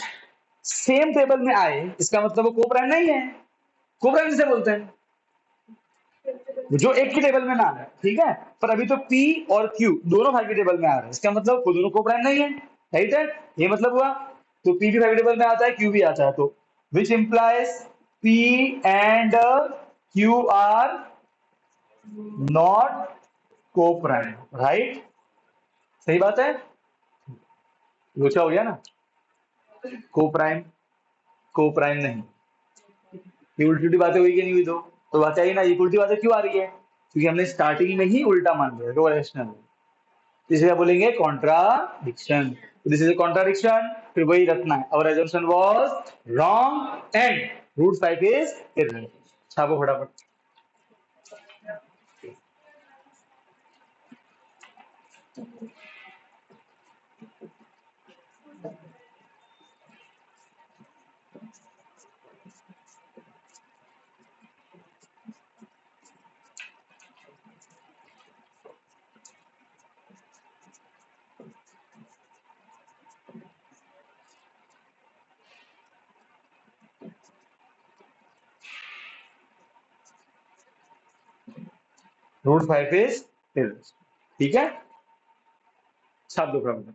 सेम टेबल में आए, इसका मतलब वो कोप्राइम नहीं है। कोप्राइम किसे बोलते हैं? जो एक की टेबल में ना है, ठीक है? पर अभी तो पी और क्यू दोनों फाइव की टेबल में आ रहे हैं, इसका मतलब वो दोनों कोप्राइम नहीं है। राइट है? ये मतलब हुआ। तो पी भी फाइव टेबल में आता है, क्यू भी आता है, तो which implies P and Q R not coprime. Right? सही बात है। लोचा हो गया ना? कोप्राइम, कोप्राइम नहीं। ये उल्टी उल्टी बातें हुई कि नहीं हुई? तो बात आई ना, ये उल्टी बातें क्यों आ रही है? क्योंकि हमने स्टार्टिंग में ही उल्टा मान लिया, दो रेशनल। इसे क्या बोलेंगे? कॉन्ट्राडिक्शन। दिस इज कॉन्ट्राडिक्शन, फिर वही रखना है। और assumption was wrong and root 5 is irrelevant. छापो फटाफट। Root 5 is irrelevant. ठीक है, छाप दो फटाफट।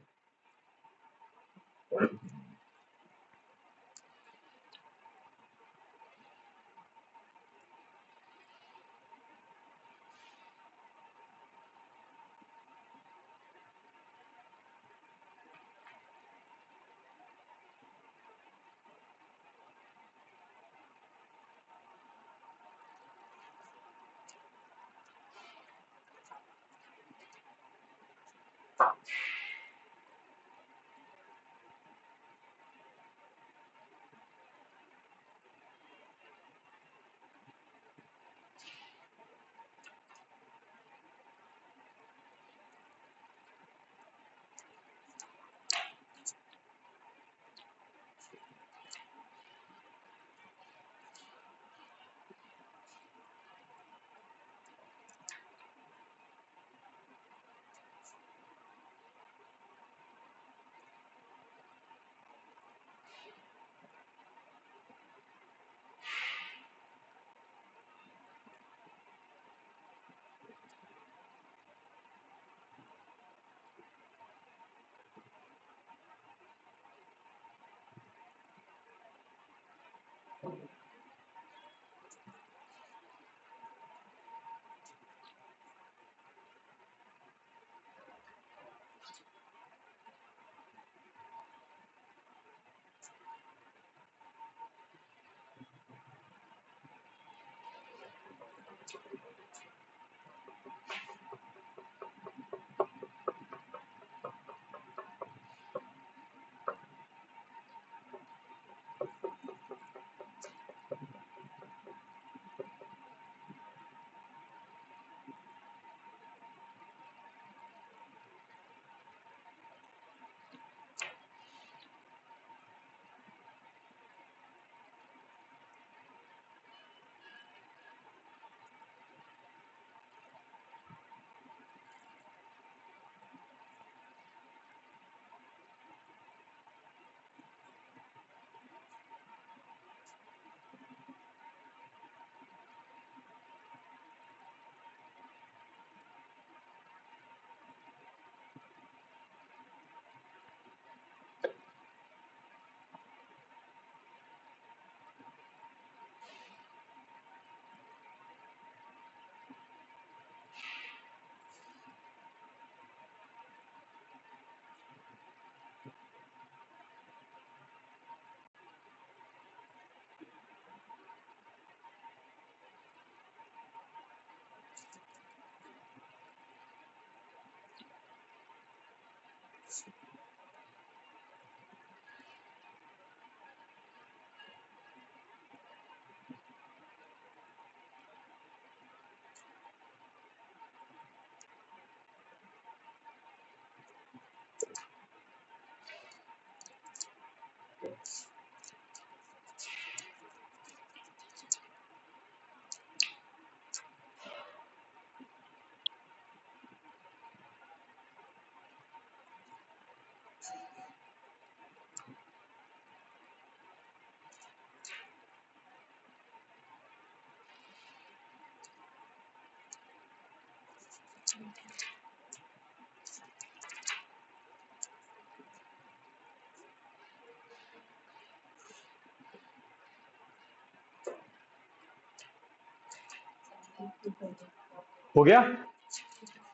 हो गया।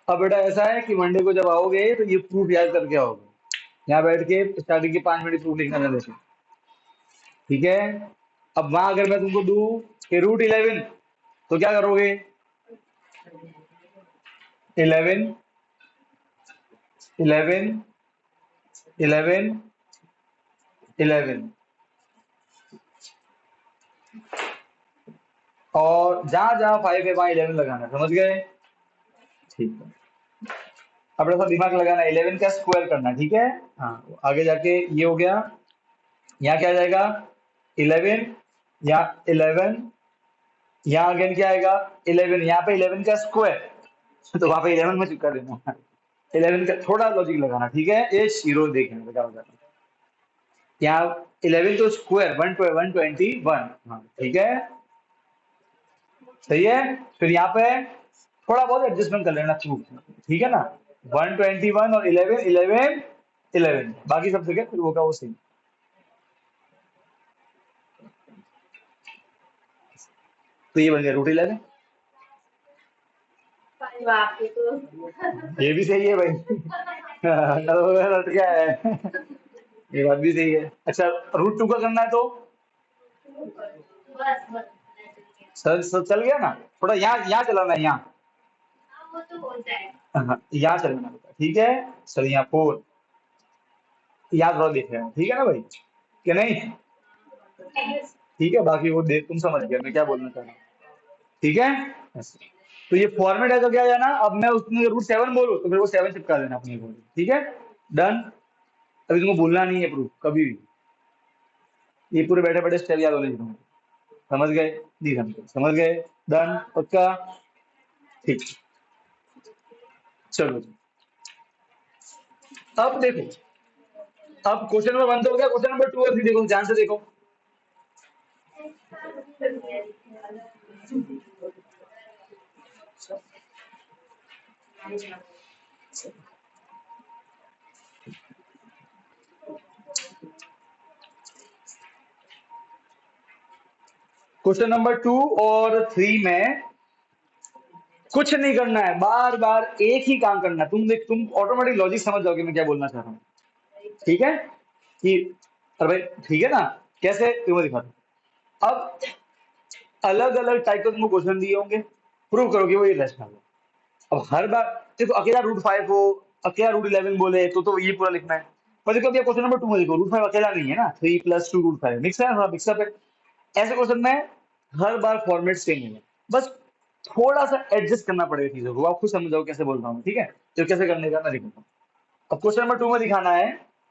अब बेटा ऐसा है कि मंडे को जब आओगे तो ये प्रूफ याद करके आओगे, यहाँ बैठ के स्टार्टिंग के 5 मिनट प्रूफ लिखना था जैसे, ठीक है। अब वहां अगर मैं तुमको दू कि √11, तो क्या करोगे? 11, 11, 11, 11, और जहां जहां 5 है वहां 11 लगाना, समझ गए? ठीक है। अब थोड़ा सा दिमाग लगाना, 11 का स्क्वायर करना, ठीक है। हाँ, आगे जाके ये हो गया, यहाँ क्या आ जाएगा? 11, यहाँ 11, यहाँ अगेन क्या आएगा? 11, यहाँ पे 11 का स्क्वायर, तो वहां पे 11 में चिपका देना। 11 का थोड़ा लॉजिक लगाना, ठीक है। ये जीरो देखना क्या होता है। यहाँ 11 तो स्क्वायर 121, हाँ ठीक है, सही है। फिर यहाँ पे थोड़ा बहुत एडजस्टमेंट कर लेना, ठीक है ना। 121 और 11, 11, 11, बाकी सब जगह फिर वो का वो सही। तो ये बन गया √11। ये भी सही है भाई। लट क्या है। ये बात भी सही है। अच्छा, √2 का करना है तो सर सर चल गया ना, थोड़ा यहाँ यहाँ चलाना है, यहाँ। हाँ, यहाँ चलाना होता, ठीक है। सर यहाँ 4, यहाँ थोड़ा देख रहे हैं, ठीक है ना भाई, कि नहीं? ठीक है, बाकी वो देख, तुम समझ गए मैं क्या बोलना चाह रहा हूँ, ठीक है। ऐसे। तो ये फॉर्मेट है तो क्या जाना, अब मैं उसमें √7 बोलूँ तो फिर वो 7 चिपका देना अपनी बोली, ठीक है। डन। अभी तुमको भूलना नहीं है प्रूफ कभी भी, ये पूरे बैठे बैठे स्टेप याद होने चाहिए, समझ गए? जी समझ गए। डन, पक्का, ठीक। चलो अब देखो, अब क्वेश्चन नंबर 1 तो हो गया, क्वेश्चन नंबर 2 और 3 देखो, ध्यान से देखो। क्वेश्चन नंबर 2 और 3 में कुछ नहीं करना है, बार बार एक ही काम करना है। तुम देख, तुम ऑटोमेटिक लॉजिक समझ जाओगे मैं क्या बोलना चाह रहा हूँ, ठीक है। कि अरे भाई ठीक है ना, कैसे तुम्हें दिखा दूं। अब अलग अलग टाइप के तुमको क्वेश्चन दिए होंगे, प्रूव करोगे वो इरेशनल है। अब हर बार देखो, अकेला √5 हो, अकेला √11 बोले तो ये पूरा लिखना है। पर देखो अभी क्वेश्चन नंबर 2 में देखो, √5 अकेला नहीं है ना, 3 + 2 √5 मिक्स है, थोड़ा मिक्सअप है। ऐसे क्वेश्चन में हर बार फॉर्मेट सेम है, बस थोड़ा सा एडजस्ट करना पड़ेगा चीजों को, आप खुद समझ जाओ कैसे बोल रहा हूँ, ठीक है। तो कैसे करने का मैं दिखाता हूँ। अब क्वेश्चन नंबर 2 में दिखाना है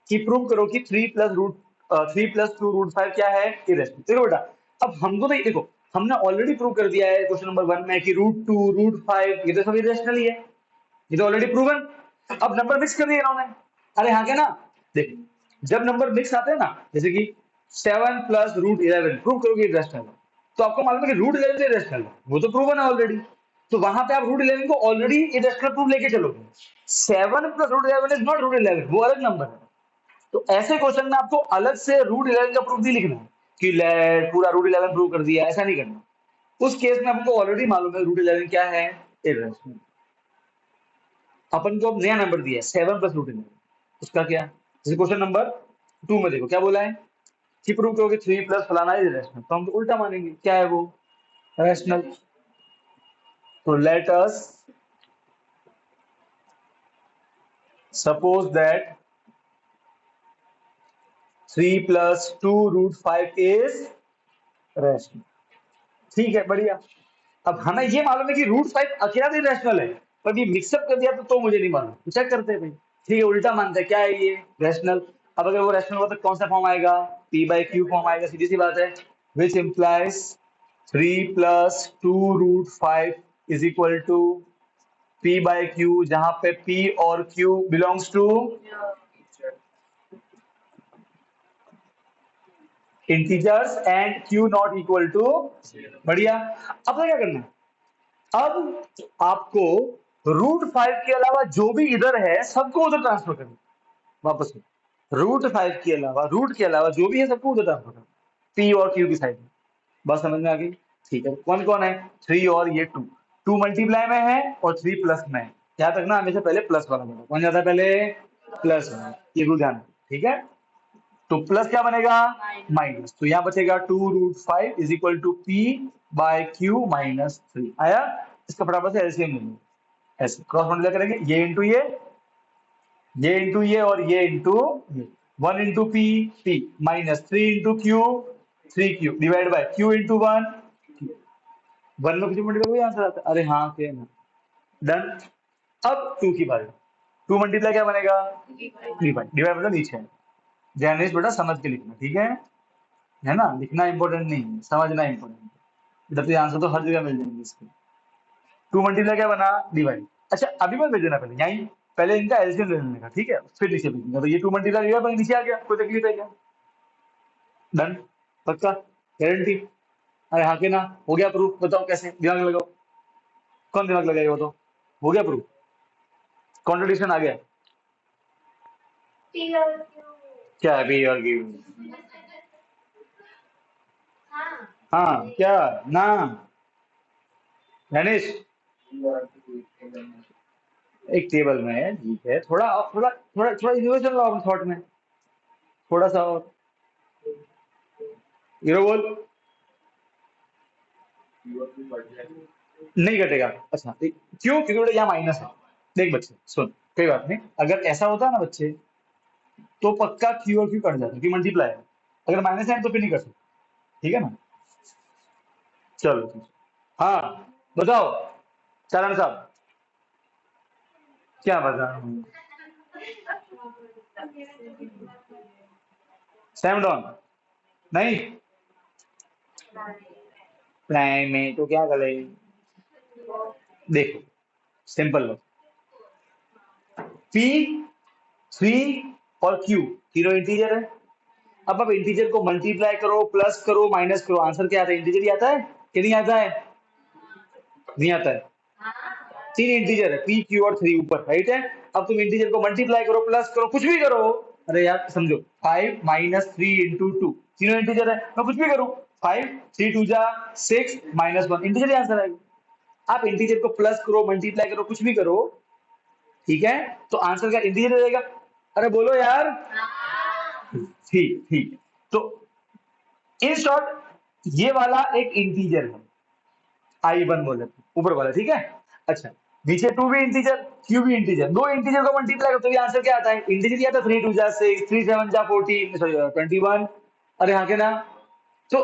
कि प्रूव करो कि 3 + 2 √5 क्या है, इरेशनल। देखो बेटा, अब हमको तो देखो, हमने ऑलरेडी प्रूव कर दिया है क्वेश्चन नंबर 1 में कि √2 √5 ये तो सब इरेशनल ही है, ये तो ऑलरेडी प्रूवन। अब नंबर मिक्स कर दिए इन्होंने, अरे हाँ क्या ना। देखो जब नंबर मिक्स आते हैं ना, जैसे कि 7 + √11 प्रूव करोगे इरेशनल है, तो आपको मालूम है कि √11 इरेशनल है, वो तो प्रूवन है ऑलरेडी। तो वहां पे आप √11 को ऑलरेडी इरेशनल प्रूफ लेके चलोगे। 7 + √11 इज नॉट √11, वो अलग नंबर है। तो ऐसे क्वेश्चन में आपको अलग से √11 का प्रूफ नहीं लिखना है कि पूरा √11 प्रूव कर दिया, ऐसा नहीं करना। उस केस में आपको ऑलरेडी मालूम है √11 क्या है, इरेशनल। अपन को अब नया नंबर दिया है 7 + √11, उसका क्या? जैसे क्वेश्चन नंबर 2 में देखो क्या बोला है कि प्रूव करो कि 3 + फलाना इज रैशनल, तो हम तो उल्टा मानेंगे, क्या है वो, रैशनल। तो let us suppose that 3 + 2 √5 is rational, ठीक है, बढ़िया। अब हमें ये मालूम है कि √5 अकेला भी रैशनल है, पर ये मिक्सअप कर दिया तो मुझे नहीं मालूम, तो चेक करते हैं भाई। ठीक है, उल्टा मानते हैं, क्या है ये, रैशनल। अब अगर वो रैशनल होगा तो कौन सा फॉर्म आएगा, p बाई क्यू फॉर्म आएगा, सीधी सी बात है। Which implies 3 plus 2√5 is equal to p by q, जहां पे p और q belongs to integers and q not equal to. बढ़िया। अब क्या करना है, अब आपको √5 के अलावा जो भी इधर है सबको उधर ट्रांसफर करना वापस में। √5 के अलावा, रूट के अलावा जो भी है सबको उधर ट्रांसफर करना, p और q की साइड में। बस समझ में आ गई। ठीक है, कौन कौन है, 3 और ये 2, 2 मल्टीप्लाई में है और 3 प्लस में है। याद रखना हमेशा पहले प्लस वाला बनेगा, कौन जाता है पहले, प्लस वाला, ये रूल ध्यान रखना, ठीक है। तो प्लस क्या बनेगा, माइनस, तो यहाँ बचेगा 2√5 is equal to p by q minus 3 आया। इसका फटाफट से एलसीएम ले लो, ऐसे क्रॉस मल्टीप्लाई करेंगे, ये इंटू ये और ये इंटू ये, 1 into P minus 3 into Q 3q divide bye Q into 1 में कुछ मल्टीप्लाई हुई आंसर आता है, अरे हाँ सेम है, डन। अब 2 की बारी, 2 मल्टीप्लाई क्या बनेगा, 3 डिवाइड मतलब नीचे है। ध्यान बेटा समझ के लिखना, ठीक है ना, लिखना इंपॉर्टेंट नहीं है, समझना इंपॉर्टेंट है। इधर तो आंसर तो हर जगह मिल जाएंगे इसके। 2 मल्टीप्लाई क्या बना, डिवाइड। अच्छा अभी मत भेज देना, पहले यहीं पहले इनका एलसीएम ले लेने का, ठीक है, फिर नीचे भेजना। तो ये 2 मल्टीप्लाई डिवाइड नीचे आ गया, कोई तकलीफ है क्या, डन, पक्का, गारंटी। अरे हाँ के ना, हो गया प्रूफ, बताओ कैसे, दिमाग लगाओ, कौन दिमाग लगाएगा, बताओ, हो गया प्रूफ, कॉन्ट्रडिक्शन आ गया, क्या है पी और क्यू, हाँ क्या ना, गणेश एक टेबल में है, ठीक है, थोड़ा थोड़ा थोड़ा थोड़ा इनोवेशन लाओ अपने थॉट में, थोड़ा सा और हीरो बोल, नहीं घटेगा। अच्छा क्यों, क्योंकि बेटा यहाँ माइनस है। देख बच्चे सुन, कोई बात नहीं, अगर ऐसा होता है ना बच्चे, तो पक्का क्यू और क्यू कट जाता है, क्योंकि मल्टीप्लाई है। अगर माइनस है तो फिर नहीं कर सकते, ठीक है ना। चलो ठीक है। हाँ बताओ चारण साहब, क्या बताओ, सैमडॉन नहीं, प्राइम में तो क्या करें, देखो सिंपल लो, पी 3 और क्यू तीनों इंटीजर है। अब आप इंटीजर को मल्टीप्लाई करो, प्लस करो, माइनस करो, आंसर क्या आता है, इंटीजर ही आता है कि नहीं आता है, नहीं आता है। तीन इंटीजर है, पी क्यू और 3 ऊपर, राइट है। अब तुम इंटीजर को मल्टीप्लाई करो, प्लस करो, कुछ भी करो, अरे यार समझो 5 माइनस 3 इंटू 2, तीनों इंटीजर है, मैं कुछ भी करूं, 5 3 2 जा 6 माइनस 1, इंटीजर आंसर आएगा। आप इंटीजर को प्लस करो, मल्टीप्लाई करो, कुछ भी करो, ठीक है, तो आंसर क्या इंटीजर रहेगा। अरे बोलो यार, ठीक ठीक। तो इन शॉर्ट ये वाला एक इंटीजर है, i1 बोले ऊपर वाला, ठीक है। अच्छा नीचे 2 भी इंटीजर, q भी इंटीजर, दो इंटीजर को मल्टीप्लाई करो तो ये आंसर क्या आता है, इंटीजर ही आता है, 3 2 जा 6 3 7 जा 14 सॉरी 21, अरे हाँ के ना। तो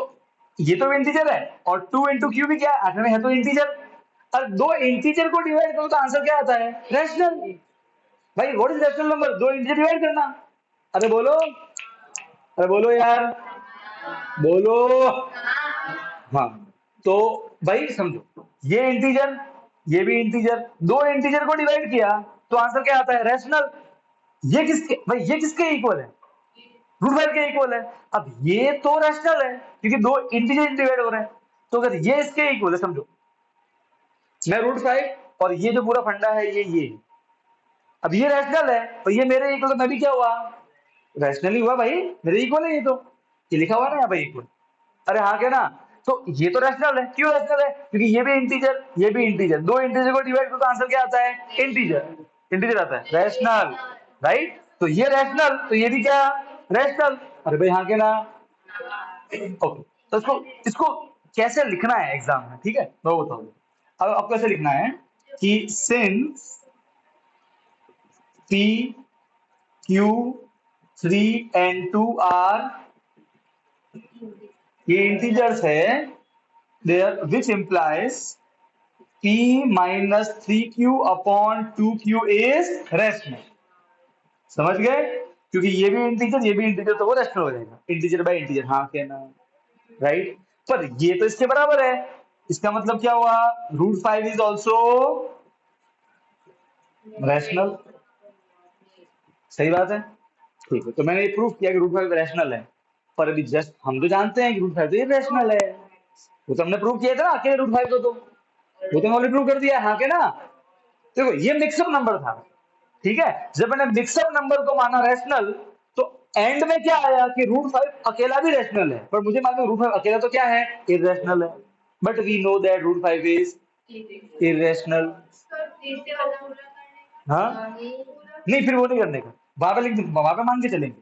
ये तो इंटीजर है, और 2 इंटू क्यू भी क्या है, आखिर में है तो इंटीजर। और दो इंटीजर को डिवाइड करो तो आंसर क्या आता है, रैशनल। भाई व्हाट इज रैशनल नंबर, दो इंटीजर डिवाइड करना। अरे बोलो, अरे बोलो यार, बोलो, हाँ। तो भाई समझो, ये इंटीजर, ये भी इंटीजर, दो इंटीजर को डिवाइड किया तो आंसर क्या आता है, रैशनल। ये किसके, भाई ये किसके इक्वल है, √5 के इक्वल है। अब ये तो रैशनल है क्योंकि दो इंटीजर डिवाइड हो रहे हैं, तो अगर ये इसके इक्वल है, समझो मैं √5 और ये जो पूरा फंडा है ये, अब ये रैशनल है तो ये मेरे इक्वल, तो मैं भी क्या हुआ, रैशनल ही हुआ भाई, मेरे इक्वल है ये, तो ये लिखा हुआ ना यहाँ पे इक्वल, अरे हाँ क्या ना। तो ये तो रैशनल है, क्यों रैशनल है, क्योंकि ये भी इंटीजर ये भी इंटीजर, दो इंटीजर को डिवाइड करो तो आंसर क्या आता है, इंटीजर, इंटीजर आता है, रैशनल, राइट। तो ये रैशनल तो ये भी क्या, रैशनल, अरे भाई हाँ क्या ना। ओके, तो इसको इसको कैसे लिखना है एग्जाम में, ठीक है मैं वो बताऊँ। अब आपको कैसे लिखना है कि since p q 3 and 2 are, ये इंटीजर्स है, there which implies p minus 3q upon 2q is rational, समझ गए। क्योंकि ये भी इंटीजर ये भी इंटीजर, तो वो रैशनल हो जाएगा, इंटीजर बाय इंटीजर, हाँ कहना, राइट। पर ये तो इसके बराबर है, इसका मतलब क्या हुआ, √5 इज ऑल्सो रैशनल। सही बात है, ठीक है, तो मैंने ये प्रूफ किया कि √5 रैशनल है। पर अभी जस्ट हम तो जानते हैं कि √5 तो इरेशनल है, वो तो हमने प्रूव किया था ना अकेले √5 को, तो वो तो हमने प्रूव कर दिया, हाँ के ना। देखो ये मिक्सअप नंबर था, ठीक है, जब मैंने मिक्सअप नंबर को माना रैशनल, तो एंड में क्या आया कि √5 अकेला भी रैशनल है, पर मुझे मालूम √5 अकेला तो क्या है, इरेशनल है। But we know that √5 is irrational. हाँ, नहीं फिर वो नहीं करने का, वहां पे लिख, वहां पे मान के चलेंगे,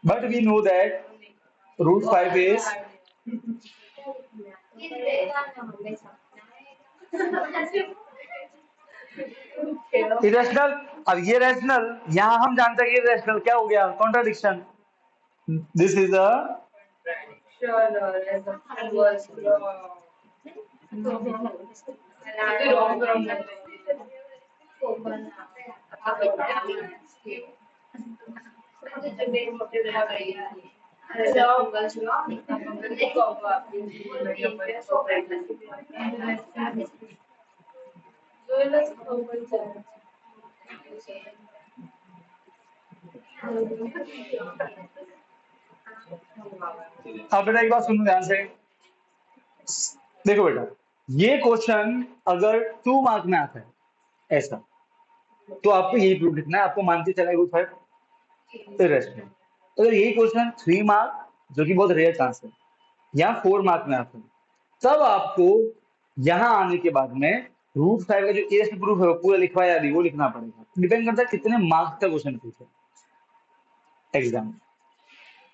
but we know that √5 is irrational. अब ये रैशनल, यहां हम जानते हैं कि रैशनल क्या हो गया, कॉन्ट्राडिक्शन। दिस इज अ अब बेटा एक बात सुनो ध्यान से, देखो बेटा, ये क्वेश्चन अगर 2 मार्क में आता है ऐसा, तो आपको यही प्रूफ लिखना है, आपको मान के चलेगा √5 इरेशनल। अगर यही क्वेश्चन 3 मार्क, जो कि बहुत रेयर चांस है, या 4 मार्क में आता है, तब आपको यहाँ आने के बाद में √5 का जो एस प्रूफ है वो पूरा लिखवाया अभी वो लिखना पड़ेगा, डिपेंड करता है कितने मार्क्स का क्वेश्चन पूछे एग्जाम में।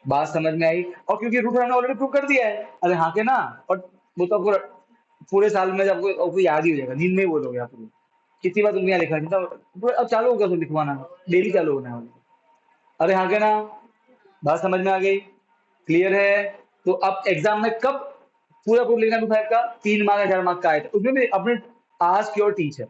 बात समझ में आई, और क्योंकि √5 हमने ऑलरेडी प्रूव कर दिया है, अरे हाँ के ना, और वो तो पूरा पूरे साल में आपको याद ही हो जाएगा, नींद में ही बोलोगे आप, कितनी बार तुमने यहाँ लिखा है, अब चालू होगा तो लिखवाना, डेली चालू होना है। अरे हाँ के ना, बात समझ में आ गई, क्लियर है। तो अब एग्जाम में कब पूरा प्रूफ लिखना √5 का, 3 मार्क या 4 मार्क का आया था, उसमें भी अपने आस्क योर टीचर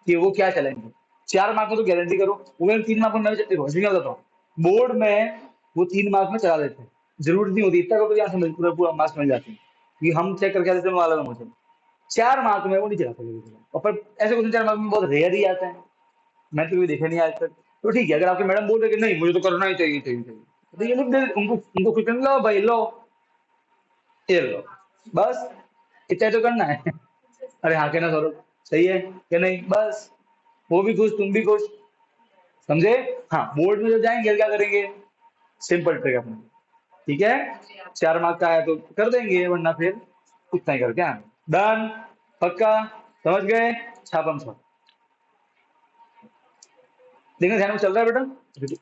कि वो क्या चलेंगे। 4 मार्क में तो गारंटी करो, वो 3 मार्क में मैं देखो इसलिए बताता हूँ, बोर्ड में वो 3 मार्क में चला देते हैं, जरूरत नहीं होती इतना, तो यहाँ समझ पूरा पूरा मार्क्स मिल जाते हैं, कि हम चेक करके आते हैं वाला में मुझे 4 मार्क में वो नहीं चलाते कभी कभी। और पर ऐसे क्वेश्चन 4 मार्क में बहुत रेयर ही आता है, मैं तो कभी देखा नहीं आज तक। तो ठीक है, अगर आपके मैडम बोल रहे कि नहीं मुझे तो करना ही चाहिए चाहिए चाहिए, तो ये लिख दे, उनको कुछ लो भाई, लो ये लो, बस इतना तो करना है। अरे हाँ कहना सौरभ, सही है कि नहीं, बस वो भी खुश तुम भी खुश, समझे। हाँ बोर्ड में जब जाएंगे क्या करेंगे, सिंपल ट्रिक अपना, ठीक है, 4 मार्क का आया तो कर देंगे, वरना फिर उतना ही करके आना, डन, पक्का, समझ गए, छापम छाप, देखना ध्यान में चल रहा है बेटा, ठीक।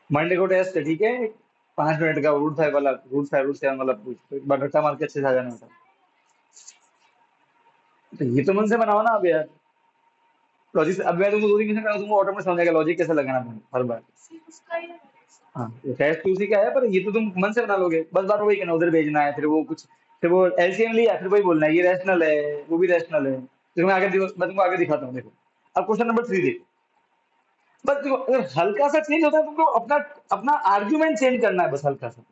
मंडे को टेस्ट है, ठीक है। 5 मिनट का रूट 5 वाला, रूट 5 रूट 7 वाला पूछ, तो एक बार रट्टा मार के अच्छे से आ जाना होता। तो ये तो मन से बनाओ ना अब यार। लॉजिक अब मैं तुमको 2 3 क्वेश्चन करा तुमको ऑटो में समझ आएगा लॉजिक कैसे लगाना है हर बार। हाँ, ये टेस्ट तो उसी का है, पर ये तो तुम मन से बना लोगे, बस बात वही करना, उधर भेजना है, फिर वो कुछ, फिर वो एलसीएम लिया, फिर वही बोलना है ये रैशनल है, वो भी रैशनल है। तो मैं तुमको आगे दिखाता हूँ, देखो। अब क्वेश्चन नंबर 3 देखो। बस देखो, अगर हल्का सा चेंज होता है तुमको अपना अपना आर्ग्यूमेंट चेंज करना है, बस हल्का सा,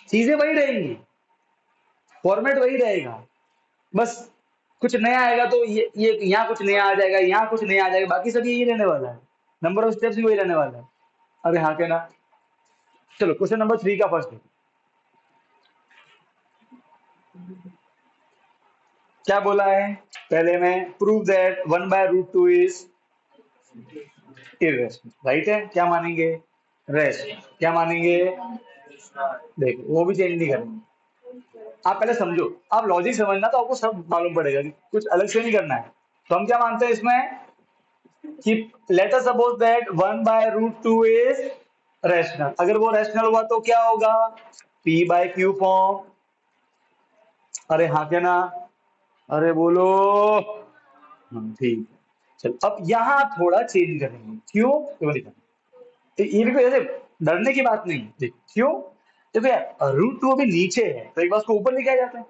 चीजें वही रहेंगी, फॉर्मेट वही रहेगा, बस कुछ नया आएगा तो ये यहाँ कुछ नया आ जाएगा, यहाँ कुछ नया आ जाएगा, बाकी सब यही रहने वाला है, नंबर ऑफ स्टेप्स भी वही रहने वाला है। अरे हाँ के ना। चलो क्वेश्चन नंबर 3 का फर्स्ट, क्या बोला है? पहले में prove that 1/√2 is irrational, right है, क्या मानेंगे? रेशनल। क्या मानेंगे? देखो वो भी चेंज नहीं करेंगे। आप पहले समझो, आप लॉजिक समझना तो आपको सब मालूम पड़ेगा कि कुछ अलग से नहीं करना है। तो हम क्या मानते हैं इसमें कि let us suppose that 1/√2 is rational. अगर वो रैशनल हुआ तो क्या होगा? P/Q form. अरे हाँ क्या ना? अरे बोलो। ठीक है। चलो अब यहाँ थोड़ा चेंज करेंगे, क्यों? क्यों नहीं करेंगे? तो ये भी कोई ऐसे डरने की बात नहीं है, देख क्यों। देखो यार, √2 अभी नीचे है तो एक बार उसको ऊपर लेके आ जाते हैं।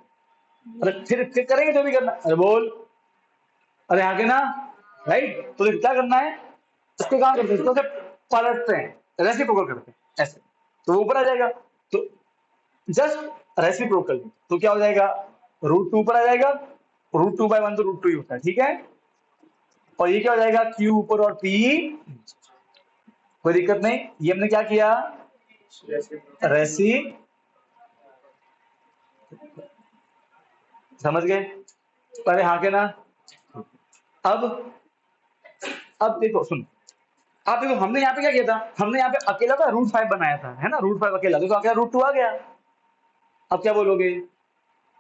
अरे फिर करेंगे जो भी करना। अरे बोल। अरे आगे ना। राइट, तो क्या करना है? इसको क्या करते हैं, इसको से पलटते हैं, रेसिप्रोकल करते हैं ऐसे, तो वो ऊपर आ जाएगा। तो जस्ट रेसिप्रोकल, तो क्या हो जाएगा? √2 ऊपर आ जाएगा। √2/1 तो √2 ही होता है, ठीक है। और ये क्या हो जाएगा? Q ऊपर और P, कोई दिक्कत नहीं। ये हमने क्या किया? रेसी, समझ गए? अरे हाँ के ना। अब अब देखो सुन, आप देखो हमने यहाँ पे क्या किया था, हमने यहाँ पे अकेला का √5 बनाया था, है ना, √5 अकेला, देखो क्या √2 आ गया। अब क्या बोलोगे?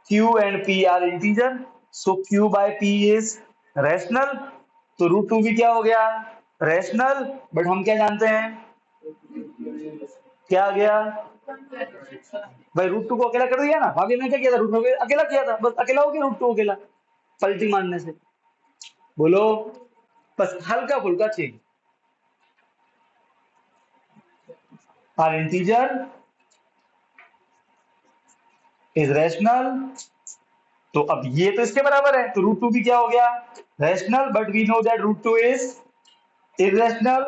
Q and P are integer, so Q/P is rational, तो √2 भी क्या हो गया? रैशनल। बट हम क्या जानते हैं? क्या आ गया भाई? √2 को अकेला कर दिया ना, आगे मैंने क्या किया था? √2 को अकेला किया था, बस अकेला हो गया √2 अकेला, पलटी मारने से। बोलो, बस हल्का फुल्का change. Are integer is rational, तो अब ये तो इसके बराबर है, तो √2 भी क्या हो गया? Rational, but we know that √2 is irrational.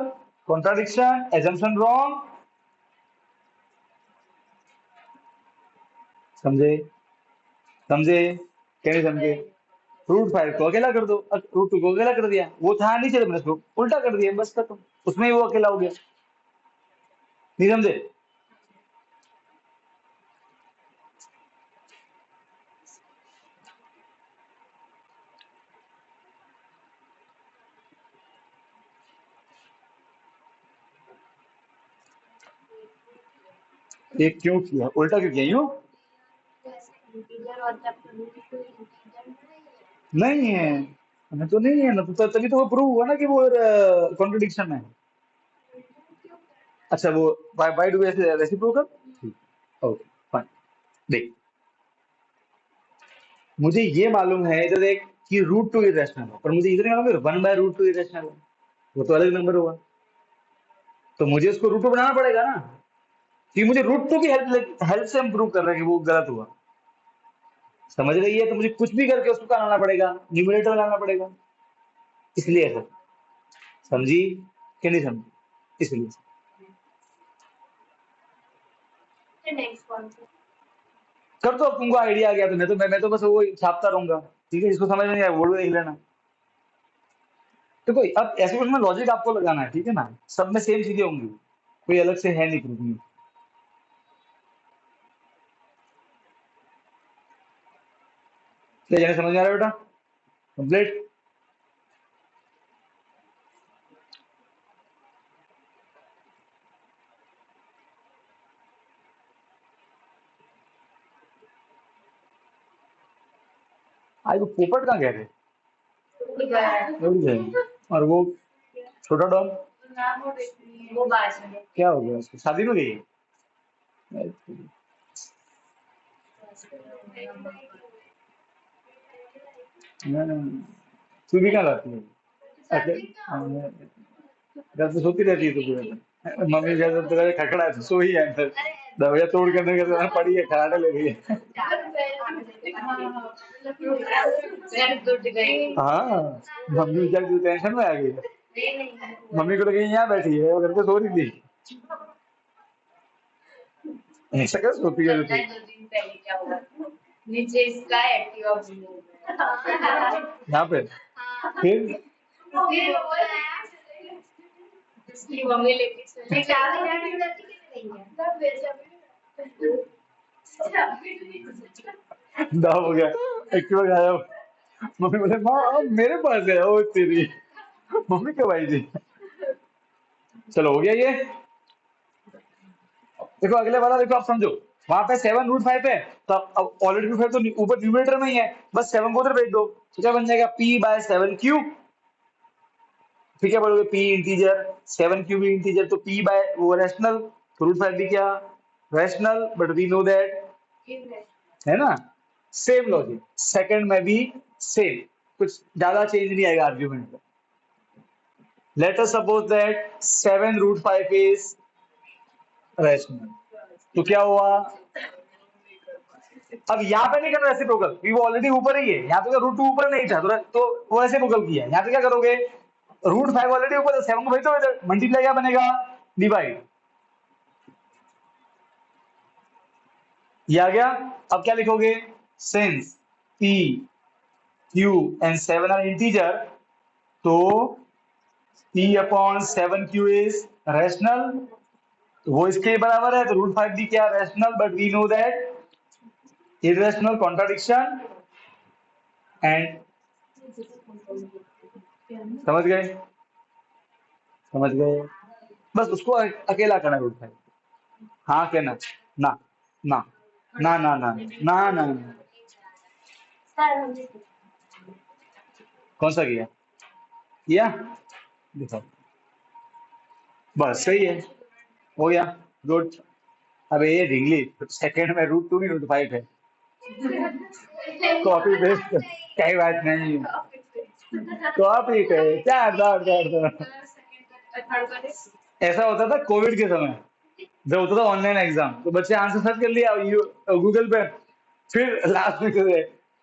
Contradiction, assumption wrong. समझे? समझे? क्या नहीं समझे? √5 को अकेला कर दो, √2 को अकेला कर दिया, वो था नीचे तो मैंने उसको उल्टा कर दिया, बस खत्म, उसमें ही वो अकेला हो गया। नहीं समझे? ये क्यों किया, उल्टा क्यों किया यूं? नहीं है, हमें तो नहीं है ना, तो तभी तो वो प्रूव हुआ ना कि वो कॉन्ट्रडिक्शन है। अच्छा वो वाई डू ऐसे रेसिप्रोकल, ठीक, ओके फाइन। देख, मुझे ये मालूम है इधर देख कि √2 इरेशनल है, पर मुझे इधर नहीं मालूम 1/√2 इरेशनल है, वो तो अलग नंबर होगा, तो मुझे उसको √2 बनाना पड़ेगा ना, कि मुझे √2 की हेल्प से हम प्रूव कर रहे हैं कि वो गलत हुआ। समझ रही है? तो मुझे कुछ भी करके उसको लाना पड़ेगा, न्यूमरेटर लाना पड़ेगा, इसलिए ऐसा। समझी कि नहीं समझी? इसलिए कर तो, अब तुमको आइडिया आ गया, तो मैं तो बस वो छापता रहूंगा, ठीक है, जिसको समझ में नहीं आया वो भी देख लेना। तो कोई अब ऐसे कुछ में लॉजिक आपको लगाना है, ठीक है ना, सब में सेम चीजें होंगी, कोई अलग से है नहीं प्रूफ में। ले जाने, समझ में आ रहा है बेटा? कंप्लीट। आज वो पोपट कहाँ गए थे? उड़ गए। और वो छोटा डॉग? वो बात है। क्या हो गया उसको, शादी में गई है? तू भी क्या लाती है? अच्छा, घर पे सोती रहती है तो पूरे दिन। मम्मी जैसे तेरा खखड़ा है तो सो ही है अंदर। दरवाजा तोड़ के अंदर के पड़ी है, खराटे ले रही है। हाँ, मम्मी बेचारी टेंशन में आ गई है। मम्मी को लगी यहाँ बैठी है, वो घर पे सो रही थी। ऐसा क्या सोती है तू? नीचे इसका एक्टिवा यहाँ पे फिर उसकी मम्मी लेके चली चाबी डाल जाती कि नहीं है। दाव हो गया, एक्टिवा गायब। मम्मी बोले माँ अब मेरे पास है, ओ तेरी मम्मी कब आई थी? चलो हो गया ये। देखो अगले वाला देखो, आप समझो। वहां पे 7√5 है, तो अब ऑलरेडी रूट फाइव तो ऊपर न्यूमरेटर में ही है, बस 7 को उधर भेज दो, तो क्या बन जाएगा, P/7 क्यूब। ठीक है, बोलोगे P इंटीजर, 7 क्यूब इंटीजर, तो P बाय वो रैशनल, तो √5 भी क्या rational, but we know that, है ना। सेम लॉजिक सेकंड में भी, सेम, कुछ ज्यादा चेंज नहीं आएगा आर्ग्यूमेंट में। Let us suppose that 7√5 is rational, तो क्या हुआ, अब यहाँ पे नहीं करना रेसिप्रोकल, वो ऑलरेडी ऊपर ही है, यहाँ पे √2 ऊपर नहीं था तो वो रेसिप्रोकल किया, यहाँ पे क्या करोगे, √5 ऑलरेडी ऊपर है, 7 को भेज दो, मल्टीप्लाई क्या बनेगा, डिवाइड, ये आ गया। अब क्या लिखोगे, since P Q and 7 are integer, तो P/7 Q इज रैशनल, तो वो इसके बराबर है, तो √5 भी क्या rational, but we know that irrational, contradiction and, समझ गए, समझ गए, बस उसको अकेला करना √5। हाँ क्या ना, ना ना ना ना ना ना ना ना। कौन सा किया, किया दिखाओ, बस सही है, हो गया, गुड। अबे ये ढींगली, सेकंड में √2 नहीं √5 है, कॉपी पेस्ट, कई बात नहीं, कॉपी पे क्या दर दर दर। ऐसा होता था कोविड के समय, जब होता था ऑनलाइन एग्जाम, तो बच्चे आंसर सर्च कर लिया गूगल पे, फिर लास्ट में करे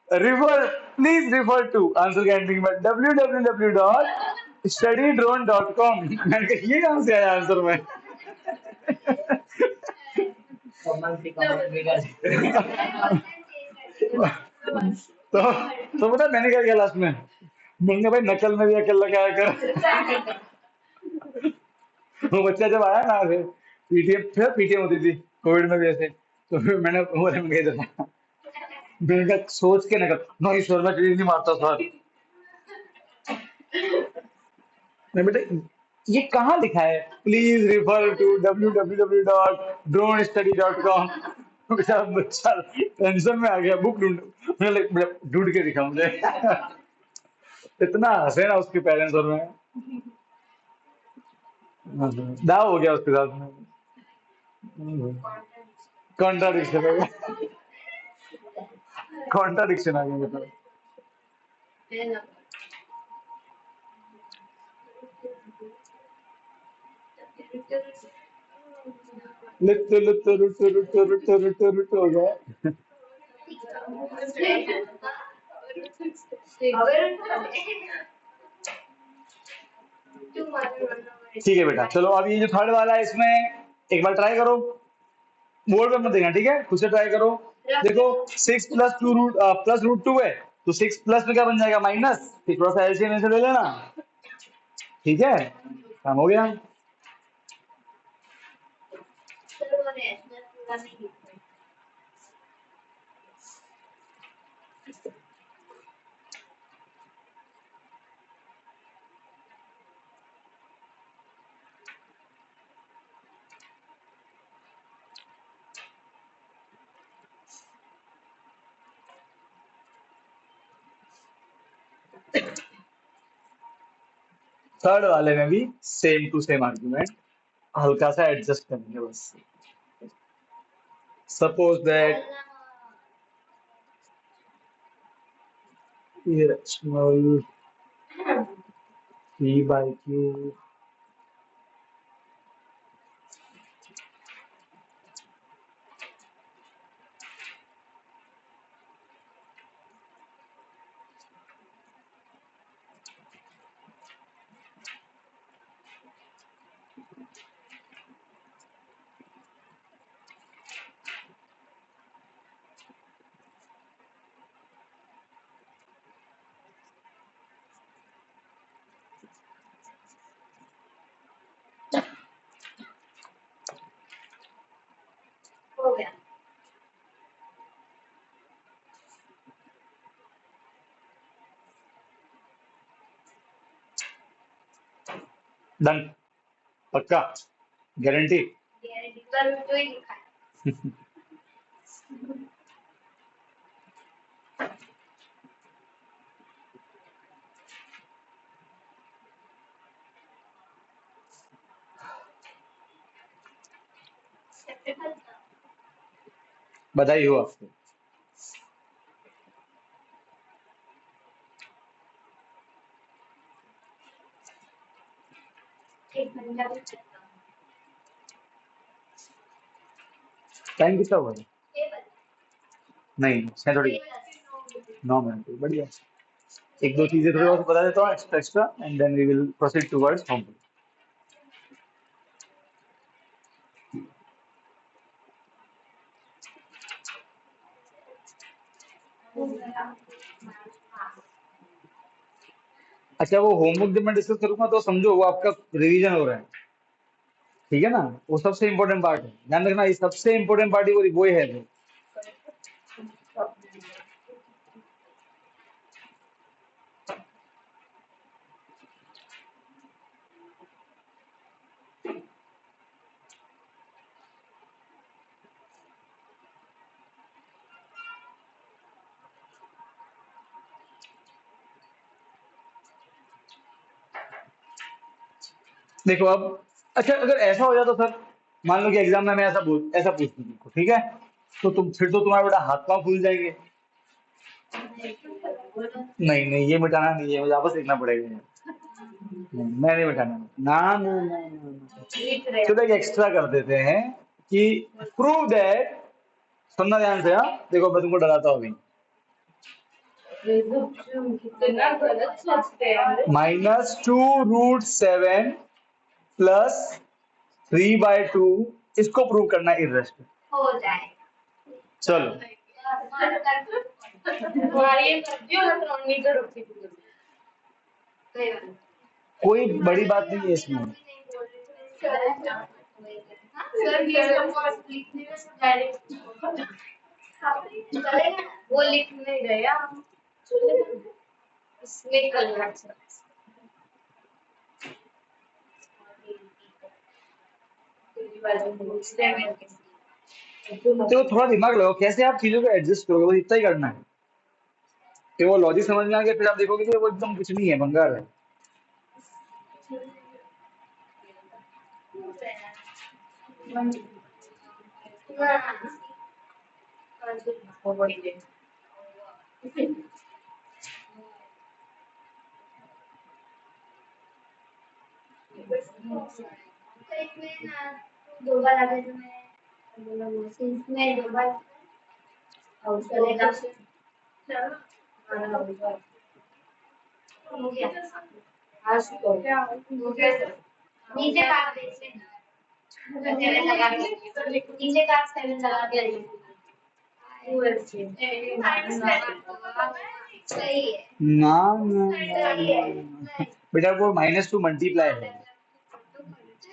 refer, please refer to, answer के एंडिंग में www.studydrone.com। मैंने कहा ये कहां से आया आंसर में। तो पता मैंने क्या किया लास्ट में, मैंने कहा भाई नकल में भी अकल लगाया कर। वो बच्चा जब आया ना, फिर पीटीएम, फिर पीटीएम होती थी कोविड में भी ऐसे, तो फिर मैंने बोले मैं कह था, मैंने कहा सोच के नकल, नहीं सर मैं नहीं मारता सर। नहीं बेटा, ये कहाँ लिखा है, प्लीज रिफर टू www.dronstudy.com। बेचारा बच्चा टेंशन में आ गया, बुक ढूंढ, मैंने ढूंढ के दिखा मुझे। इतना हंसे ना उसके पेरेंट्स और मैं, दाव हो गया उसके साथ में, कॉन्ट्राडिक्शन हो गया, कॉन्ट्राडिक्शन आ गया मतलब। लुत्तु लुत्तु रुत्तु रुत्तु रुत्तु रुत्तु रुत्तु हो गया। ठीक है बेटा, चलो अब ये जो थर्ड वाला है, इसमें एक बार ट्राई करो, बोर्ड पे मत देखना, ठीक है, खुद से ट्राई करो। देखो 6 + 2 है, तो 6 प्लस में क्या बन जाएगा, माइनस, फिर थोड़ा सा एलसीएम से ले लेना, ठीक है, काम हो गया। थर्ड वाले में भी सेम टू सेम आर्ग्यूमेंट, हल्का सा एडजस्ट करेंगे बस। Suppose that irrational p by q हो गया। डन, पक्का, गारंटी। गारंटी पर तो ही लिखा है। बधाई हो आपको। एक घंटा भी चलता हूँ। टाइम कितना हुआ है? टेबल नहीं है थोड़ी, टेबल 9 मिनट, बढ़िया। एक दो चीजें थोड़ी बहुत बता देता हूँ extra extra, and then we will proceed towards homework. अच्छा, वो होमवर्क जब मैं डिस्कस करूंगा तो समझो वो आपका रिवीजन हो रहा है, ठीक है ना? वो सबसे इंपॉर्टेंट पार्ट है, ध्यान रखना, ये सबसे इंपॉर्टेंट पार्ट ही वो ही है वो। देखो अब, अच्छा अगर ऐसा हो जाता सर, मान लो कि एग्जाम में मैं ऐसा पूछ दूं तुमको, ठीक है, तो तुम फिर तो तुम्हारा बेटा हाथ पांव फूल जाएंगे। नहीं नहीं, ये मिटाना नहीं है, मुझे वापस लिखना पड़ेगा ये। मैं नहीं मिटाना, ना ना ना ना ना। चलो एक एक्स्ट्रा कर देते हैं कि प्रूव दैट, सुनना ध्यान से, हाँ देखो मैं तुमको डराता हूँ अभी। कितना गलत सोचते हैं। -2√7 प्लस 3/2, इसको प्रूव करना है इर्रेशनल। हो जाए। चलो ये करती हो ना तो नहीं करोगी। कोई बड़ी बात नहीं है इसमें। सर ये सब लिखने में सब डायरेक्ट चलेगा, वो लिख नहीं रहे हम, इसमें कल तो थोड़ा दिमाग लगाओ, कैसे आप चीजों को एडजस्ट करोगे, बस इतना ही करना है। कि वो लॉजिक समझ में आ गया, फिर आप देखोगे कि वो एकदम कुछ नहीं है, भंगार है। दो बार आगे तो मैं दो बार और चलेगा। हो गया। आज तो क्या हो गया, नीचे काट दे, 7 लगा के नीचे काट 7 लगा के सही है ना ना ना ना। बेटा वो -2 मल्टीप्लाई है,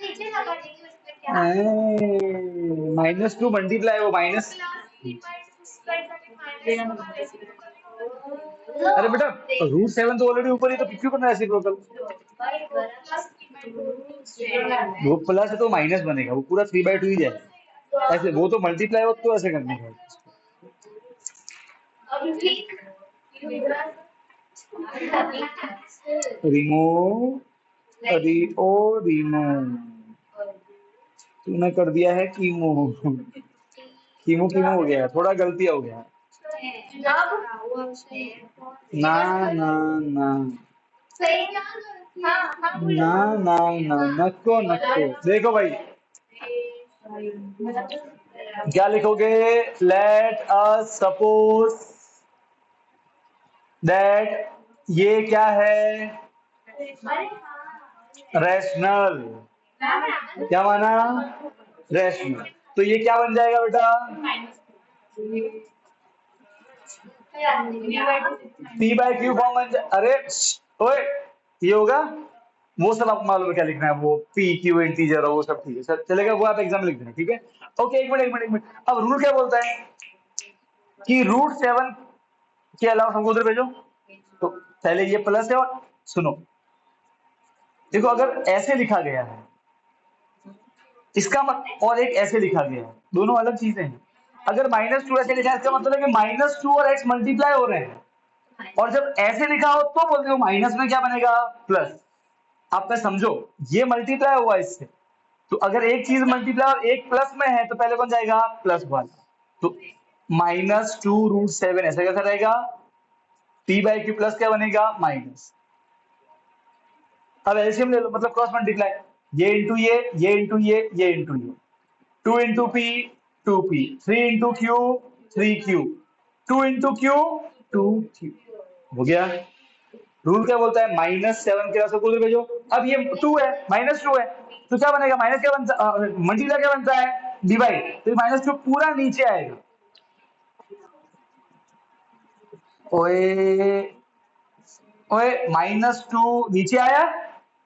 नीचे लगा देंगे उसमें क्या, -2 मल्टीप्लाई, वो माइनस। अरे बेटा, √7 तो ऑलरेडी ऊपर ही, तो क्यों करना है रेसिप्रोकल? वो प्लस है तो माइनस बनेगा, वो पूरा 3/2 ही जाएगा। ऐसे वो तो मल्टीप्लाई हो तो ऐसे करने का। रिमूव रिओ रीमो, तूने कर दिया है कीमो। कीमो कीमो हो गया है, थोड़ा गलती हो गया है। ना ना ना ना ना ना, नको नको। देखो भाई क्या लिखोगे, लेट अस सपोज दैट ये क्या है, रैशनल। क्या माना, रैशनल। तो ये क्या बन जाएगा बेटा, पी बाय क्यू फॉर्म बन जाए। अरे ओए, ये होगा, वो सब आपको मालूम है क्या लिखना है, वो पी क्यू इंटीजर और वो सब ठीक है सर, चलेगा, वो आप एग्जाम में लिख देना, ठीक है। ओके, एक मिनट एक मिनट एक मिनट। अब रूल क्या बोलता है कि √7 के अलावा हमको उधर भेजो। तो पहले ये प्लस है, और सुनो, देखो अगर ऐसे लिखा गया है इसका और एक ऐसे लिखा गया है, दोनों अलग चीजें हैं। अगर -2 ऐसे लिखा है, इसका मतलब है कि -2 और x मल्टीप्लाई हो रहे हैं। और जब ऐसे लिखा हो तो बोलते हो माइनस में क्या बनेगा, प्लस। आप मैं समझो, ये मल्टीप्लाई हुआ इससे, तो अगर एक चीज मल्टीप्लाई और एक प्लस में है तो पहले कौन जाएगा, प्लस वाला। तो -2√7 ऐसा कैसा रहेगा, p बाई क्यू प्लस क्या बनेगा, माइनस। अब एलसीएम ले लो, मतलब क्रॉस मल्टीप्लाई, ये इंटू ये इंटू ये इंटू ये, 2 into P 2p, 3 into Q 3q, 2 into Q 2q। हो गया। रूल क्या बोलता है, -7 के रास्ते को उधर भेजो। अब ये 2 है, -2 है, तो क्या बनेगा, माइनस क्या बनता, मल्टीप्लाई क्या बनता है, डिवाइड, तो -2 पूरा नीचे आएगा। ओए ओए, -2 नीचे आया,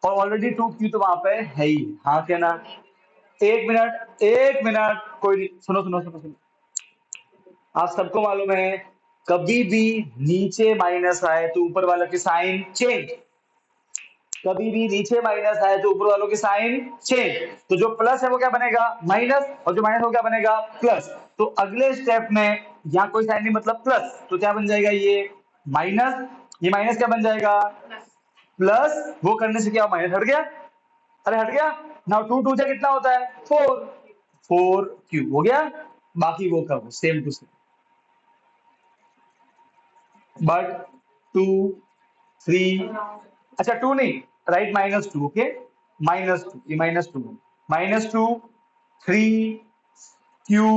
और ऑलरेडी 2q तो वहां पे है ही, हाँ क्या ना। एक मिनट कोई नहीं, सुनो सुनो सुनो सुनो। आप सबको मालूम है, कभी भी नीचे माइनस आए तो ऊपर वाला की साइन चेंज, कभी भी नीचे माइनस आए तो ऊपर वालों की साइन चेंज। तो जो प्लस है वो क्या बनेगा, माइनस, और जो माइनस वो क्या बनेगा, प्लस। तो अगले स्टेप में यहाँ कोई साइन नहीं, मतलब प्लस, तो क्या बन जाएगा, ये माइनस, ये माइनस क्या बन जाएगा, प्लस। वो करने से क्या माइनस हट गया, अरे हट गया ना, 2 से कितना होता है, 4 क्यू हो गया। बाकी वो का सेम टू सेम, बट 2 3, अच्छा 2 नहीं, राइट, -2, ओके, -2, ये -2, -2 3 क्यू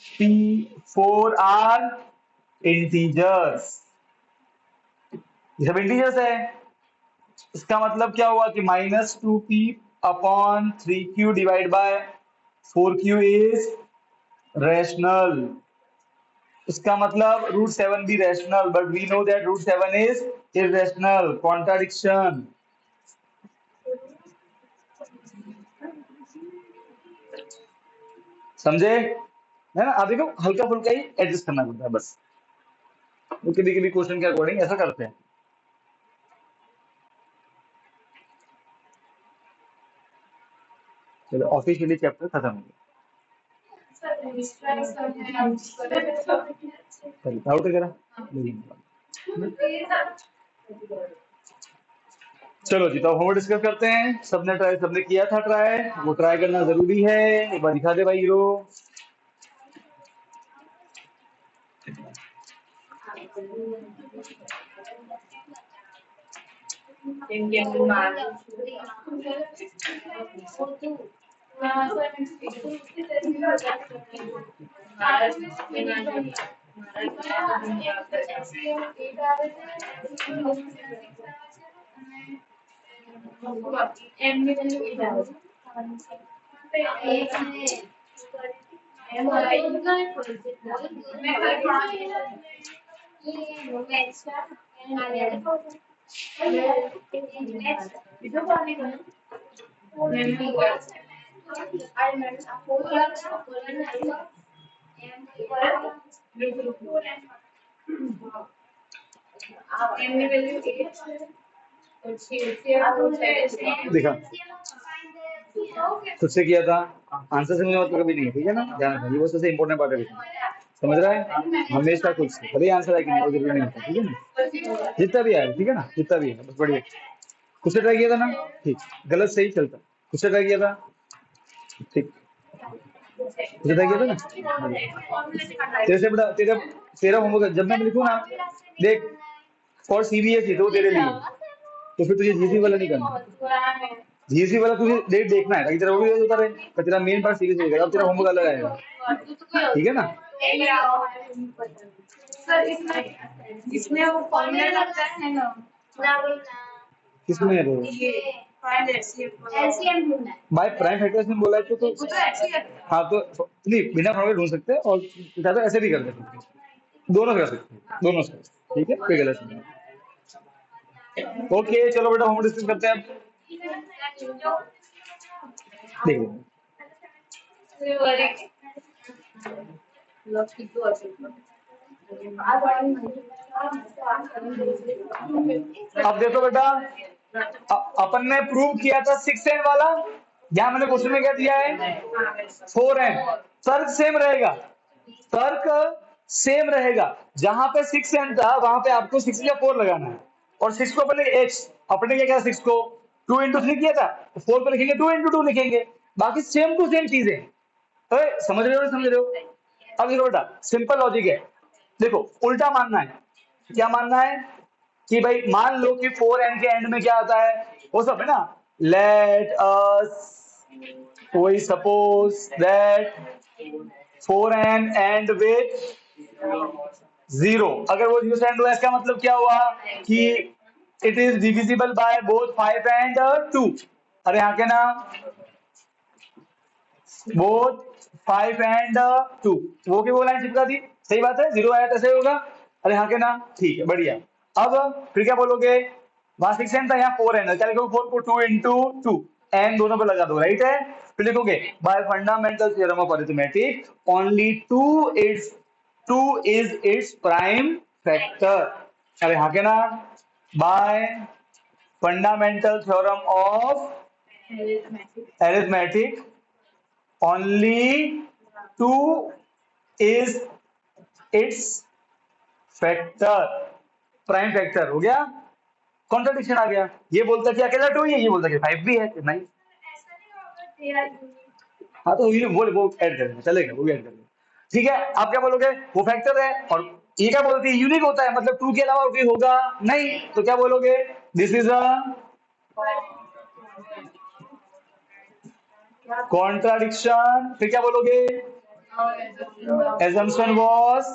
पी 4 आर इंटीजर्स, ये सब इंटीजर्स है। इसका मतलब क्या हुआ कि -2p upon 3q divide by 4q is rational. इसका मतलब √7 भी rational, but we know that √7 is irrational, contradiction. समझे, है ना। आप देखो, हल्का फुल्का ही एडजस्ट करना पड़ता है बस, वो कभी कभी क्वेश्चन के अकॉर्डिंग ऐसा करते हैं। चलो, ऑफिशियली चैप्टर खत्म हो गया। डाउट वगैरह, चलो जी, तो होमवर्क डिस्कस करते हैं। सबने किया था ट्राई, वो ट्राई करना जरूरी है। एक बार दिखा दे भाई हीरो। देखा, खुद से किया था, आंसर से मुझे मतलब कभी नहीं है, ठीक है ना, ध्यान रखना, ये वो सबसे इंपॉर्टेंट पार्ट है। समझ रहा है, हमेशा खुद से, भले आंसर है कि नहीं, वो जरूरी नहीं होता, ठीक है ना, जितना भी आए, ठीक है ना, जितना भी है, बस बढ़िया। कुछ ट्राई किया था ना, ठीक, गलत सही चलता, कुछ ट्राई किया था, ठीक, कुछ ट्राई किया था ना। तेरे से बड़ा तेरा तेरा होमवर्क जब मैं लिखूँ ना, देख, फॉर सीबीएसई तो वो तेरे लिए, तो फिर तुझे जीसी वाला नहीं करना, जीसी वाला तुझे डेट देखना है ताकि तेरा वो भी होता रहे, पर तेरा मेन पार्ट सीबीएसई होगा, अब तेरा होमवर्क अलग आएगा, ठीक है ना। सर इसमें वो फॉर्मूला लगता है ना, ना बोलना, किसमें है वो, ये फाइंड एलसीएम ढूंढना है। भाई प्राइम फैक्टर्स में बोला है तो वो तो एलसीएम, हाँ तो नहीं, बिना फॉर्मूले ढूंढ सकते हैं और ज्यादा ऐसे भी कर सकते हैं, दोनों कर सकते हैं, दोनों से, ठीक है, कोई गलत नहीं है। ओके चलो बेटा होमवर्क डिस्कस करते हैं अब, देखिए अब देखो बेटा, अपन ने प्रूव किया था 6n वाला, यहाँ मैंने क्वेश्चन में क्या दिया है 4n, तर्क सेम रहेगा, तर्क सेम रहेगा, जहां पे 6n था वहां पे आपको 6 या 4 लगाना है, और 6 को अपने x, अपने क्या किया 6 को 2 इंटू 3 किया था, 4 पे लिखेंगे 2 इंटू 2 लिखेंगे, बाकी सेम टू सेम चीजें, समझ रहे हो समझ रहे हो। अब देखो बेटा सिंपल लॉजिक है, देखो उल्टा मानना है, क्या मानना है कि भाई मान लो कि 4n के एंड में क्या आता है, वो सब है ना, लेट अस कोई suppose that 4n and with 0, अगर वो 0 से एंड हुआ इसका मतलब क्या हुआ कि it is divisible by both 5 and 2, अरे यहाँ के ना बोथ 5 एंड 2, वो की वो लाइन चिपका दी, सही बात है, 0 आया कैसे होगा, अरे हाँ के ना, ठीक है बढ़िया। अब फिर क्या बोलोगे, वहां 6n था यहाँ 4n है, क्या लिखोगे 4 को 2 इंटू 2, n दोनों पे लगा दो, राइट है, फिर लिखोगे bye fundamental theorem of arithmetic only 2 is its prime factor, अरे हाँ के ना, bye fundamental theorem of arithmetic only 2 is its factor, prime factor हो गया, कॉन्ट्रडिक्शन आ गया, ये बोलता कि अकेला 2 ही है, ये बोलता कि 5 भी है, नहीं, हाँ तो वो ऐड करेंगे, चलेगा, वो भी ऐड करेंगे, ठीक है। आप क्या बोलोगे, वो फैक्टर है और ये क्या बोलती है, यूनिक होता है, मतलब 2 के अलावा कोई होगा नहीं, तो क्या बोलोगे, दिस इज अ कॉन्ट्राडिक्शन, फिर क्या बोलोगे, assumption was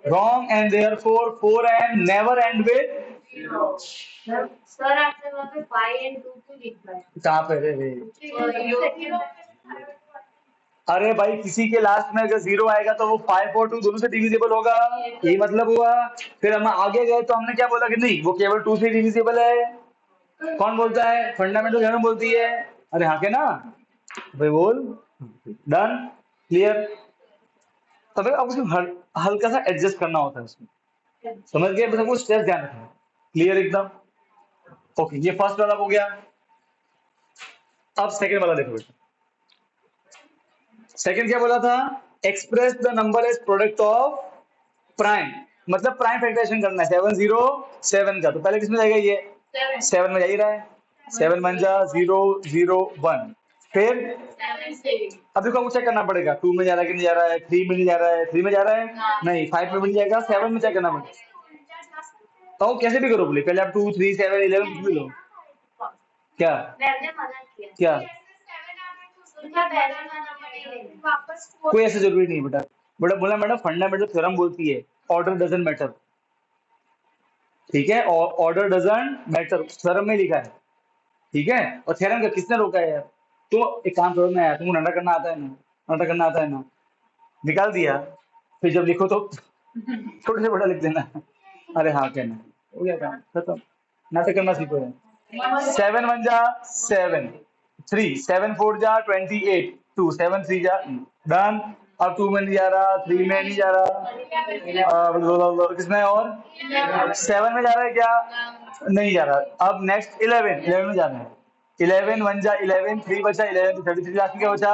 wrong and therefore 4n never end with, sir आपने वहाँ पे 5 and 2 क्यों लिखा है, कहाँ पे रे, अरे भाई किसी के लास्ट में अगर 0 आएगा तो वो 5 और 2 दोनों से डिविजिबल होगा, यही मतलब हुआ। फिर हम आगे गए तो हमने क्या बोला कि नहीं वो केवल 2 से डिविजिबल है, कौन बोलता है, फंडामेंटल थ्योरम बोलती है, अरे हाँ के ना भाई बोल, डन, क्लियर। तब अब उसमें हल्का सा एडजस्ट करना होता है उसमें, समझ गए, बस आपको स्ट्रेस ध्यान रखना है, क्लियर एकदम, ओके ये फर्स्ट वाला हो गया। अब सेकंड वाला देखो बेटा, सेकंड क्या बोला था, express the number as product of prime, मतलब प्राइम फैक्टराइजेशन करना है 707 का, तो पहले किसमें जाएगा, ये 7 में जा ही रहा है, 7 1 जा 0 0 1, फिर अब देखो आपको चेक करना पड़ेगा 2 में जा रहा है कि नहीं जा रहा है, 3 में नहीं जा रहा है, 3 में जा रहा है नहीं, 5 में भी नहीं जाएगा, 7 में चेक करना पड़ेगा, तो कैसे भी करो बोले, पहले आप 2 3 7 11 कुछ भी लो, क्या क्या कोई ऐसा जरूरी नहीं बेटा, बेटा बोला मैडम फंडामेंटल थ्योरम बोलती है ऑर्डर डजंट मैटर, ठीक है, ऑर्डर डजंट मैटर थ्योरम में लिखा है, ठीक है, और थ्योरम का किसने रोका है यार, तो एक काम करो ना यार, तुमको नाटक करना आता है ना, नाटक करना आता है ना, निकाल दिया, फिर जब लिखो तो छोटे से बड़ा लिख देना, अरे हाँ कहना, हो गया काम खत्म, नाटक करना सीखो है, 7 1 जा 7 3 7 4 जा 28 2 7 3 जा डन। अब 2 में नहीं जा रहा, 3 में नहीं जा रहा, किसमें और 7 में जा रहा है क्या, नहीं जा रहा, अब नेक्स्ट 11 में जाना है, 11 1 जा 11 3 बचा 11 33 लास्ट में क्या बचा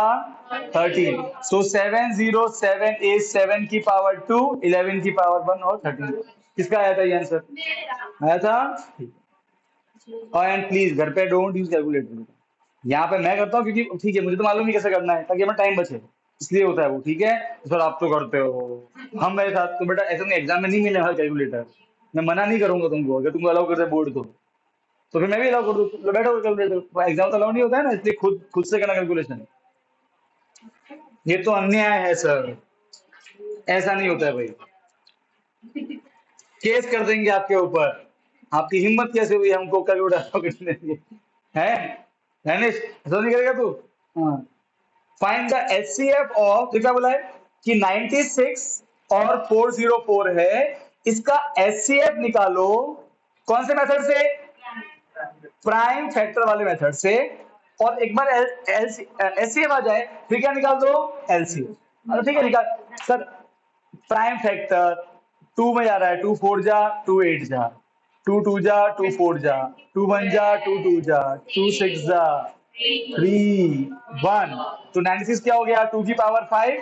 13, सो 7 0 7 is 7 की पावर 2 11 की पावर 1 और 13, किसका आया था ये आंसर, आया था, ठीक। एंड प्लीज घर पे डोंट यूज कैलकुलेटर। यहाँ पे मैं करता हूँ क्योंकि ठीक है मुझे तो मालूम नहीं कैसे करना है ताकि हमें टाइम बचे, इसलिए होता है वो। ठीक है सर आप तो करते हो, हम मेरे साथ तो बेटा ऐसे नहीं, एग्जाम में नहीं मिले हमारा कैलकुलेटर। मैं मना नहीं करूंगा तुमको, अगर तुमको अलाउ करते बोर्ड तो फिर मैं भी अलाउ कर दूँ, तो बैठो कैलकुलेटर। एग्जाम तो अलाउ नहीं होता है ना, इसलिए खुद खुद से करना कैलकुलेशन। ये तो अन्याय है सर, ऐसा नहीं होता है भाई, केस कर देंगे आपके ऊपर। आपकी हिम्मत कैसे हुई हमको कैलकुलेटर करने देंगे है? धनेश ऐसा नहीं करेगा तू? हाँ। फाइंड द एचसीएफ ऑफ, तो क्या बोला है कि 96 और 404 है, इसका एचसीएफ निकालो। कौन से मेथड से? प्राइम फैक्टर वाले मेथड से। और एक बार एचसीएफ आ जाए फिर क्या निकाल दो? एलसीएम। ठीक है निकाल सर। प्राइम फैक्टर 2 में जा रहा है, 2 4 जा, 2 8 जा, 2 2 जा, 2 4 जा, 2 1 जा, 2 2 जा, 2 6 जा, 3 1। तो 96 क्या हो गया? 2 की पावर 5,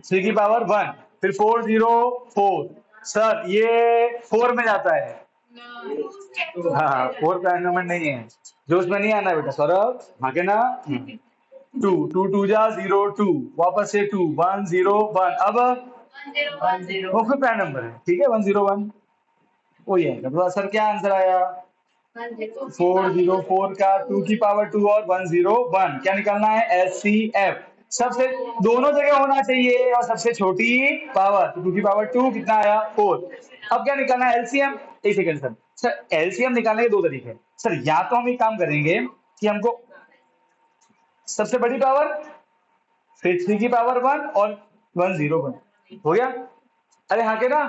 3 की पावर 1, फिर 4 0 4। सर ये 4 में जाता है। हाँ 4 प्राइम नंबर नहीं है, जो उसमें नहीं आना बेटा सौरभ, आगे ना। 2 2 2 जा 0 2, वापस से 2 1 0 1। अब वो फिर प्राइम नंबर है, ठीक है 1 0 1 वही है। तो सर क्या आंसर आया? 404 का 2 की पावर 2 और 101 क्या निकालना है? एचसीएफ। सबसे दोनों जगह होना चाहिए और सबसे छोटी पावर, तो 2 की पावर 2 कितना आया? 4। अब क्या निकालना है? एलसीएम। एक सेकंड सर, सर एलसीएम निकालने के दो तरीके हैं सर। या तो हम एक काम करेंगे कि हमको सबसे बड़ी पावर, फिर 3 की पावर 1 और 101 हो गया। अरे हाँ के ना।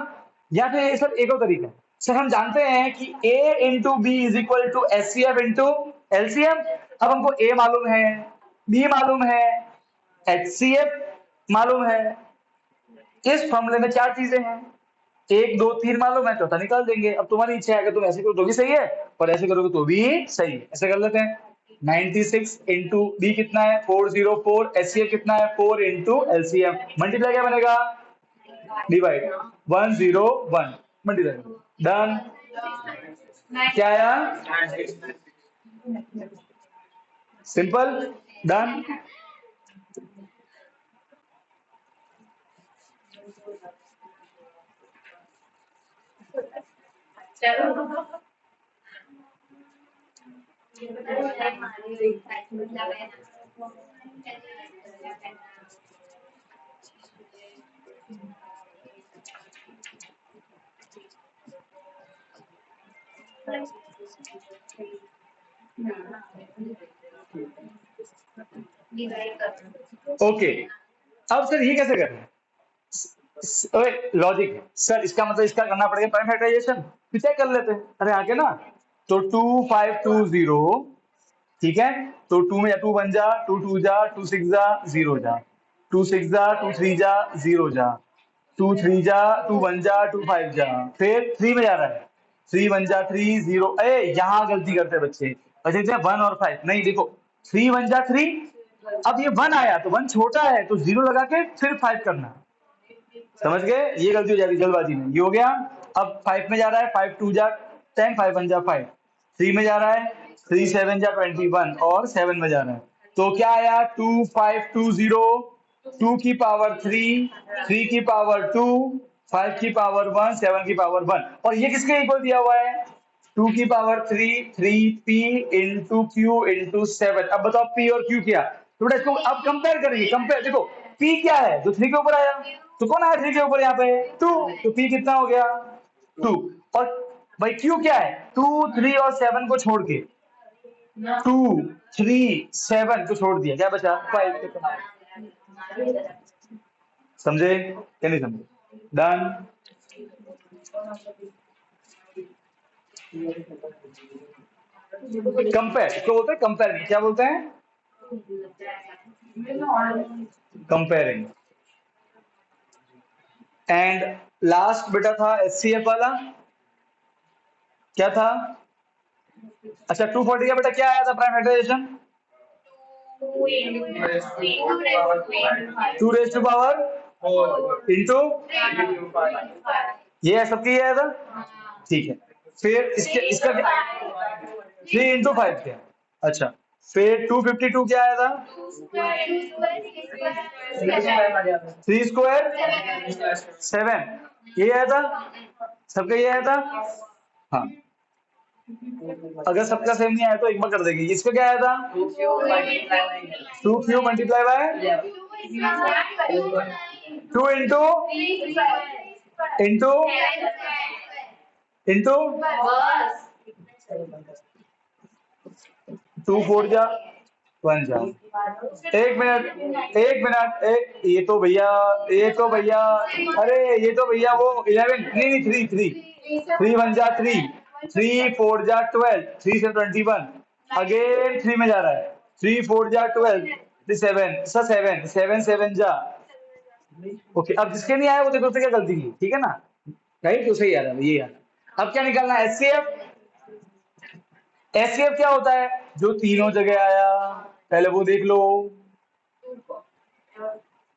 या फिर सर एक और तरीका है सर, हम जानते हैं कि a into b is equal to H C F into LCM. अब हमको a मालूम है, b मालूम है, एच सी एफ मालूम है। इस फॉर्मूले में चार चीजें हैं, एक दो तीन मालूम है, चौथा निकाल देंगे। अब तुम्हारी इच्छा है, अगर तुम ऐसे करो तो भी सही है और ऐसे करोगे तो भी सही है। ऐसे कर लेते हैं। 96 इंटू बी कितना है? 404। एचसीएफ कितना है? 4 इंटू एलसीएम। मल्टीप्लाई क्या बनेगा? Divide 101 multiply. डन। क्या आया? सिंपल। डन। ओके अब सर ये कैसे कर रहे हैं? लॉजिक है सर, इसका मतलब इसका करना पड़ेगा प्राइम फैक्टराइजेशन, फिर चेक कर लेते हैं। अरे आगे ना, तो 2520 ठीक है। तो 2 में 2 1 जा, 2 2 जा, 2 6 जा 0 जा, 2 6 जा, 2 3 जा 0 जा, 2 3 जा, 2 1 जा, 2 5 जा, फिर 3 में जा रहा है, 3 1 जा 3 0। ए यहाँ गलती करते हैं बच्चे, अच्छा 1 और 5 नहीं, देखो 3 1 जा 3। अब ये 1 आया तो 1 छोटा है तो 0 लगा के फिर 5 करना, समझ गए? ये गलती हो जाती है जल्दबाजी में। ये हो गया। अब 5 में जा रहा है, 5 2 जा 10, 5 1 जा 5। 3 में जा रहा है, 3 7 जा 21 और 7 में जा रहा है, तो क्या आया? 2 5 2 0, 2 की पावर 3, 3 की पावर 2, 5 की पावर 1, 7 की पावर 1। और ये किसके इक्वल दिया हुआ है? 2 की power 3, 3p into Q into 7। अब बताओ p और q क्या? तो बेटा इसको अब कंपेयर करेंगे। कंपेयर देखो, p क्या है जो 3 के ऊपर आया, तो कौन आया 3 के ऊपर यहाँ पे? 2, तो p कितना हो गया? 2। और भाई q क्या है? 2 3 और 7 को छोड़ के, 2 3 7 को छोड़ दिया, क्या बचा? 5। समझे क्या नहीं समझे? डन। कंपेयर इसको बोलते हैं, कंपेयर क्या बोलते हैं? कंपेयरिंग। एंड लास्ट बेटा था एचसीएफ वाला, क्या था? अच्छा 240 का बेटा क्या आया था prime factorization? 2 raise to power into, ये है सबके, ये आया था, ठीक है। फिर इसके इसका क्या? 3 into 5 क्या? अच्छा, फिर 252 क्या आया था? 3 स्क्वायर 7, ये आया था, सबका ये आया था। हाँ, अगर सबका सेम नहीं आया तो एक बार कर देंगे। इसका क्या आया था? 2 cube multiply by 2 into two four जा 1 जा। एक मिनट, एक मिनट, ये तो भैया, अरे ये तो भैया वो 11, नहीं नहीं, 3 1 जा 3, 3 4 जा 12, 3 से 21, अगेन 3 में जा रहा है, 3 4 जा 12, 7 ओके। अब जिसके नहीं आया वो देखो उससे क्या गलती की, ठीक है ना, राइट, तो सही आ रहा है ये यार। अब क्या निकालना है? एचसीएफ क्या होता है? जो तीनों जगह आया, पहले वो देख लो।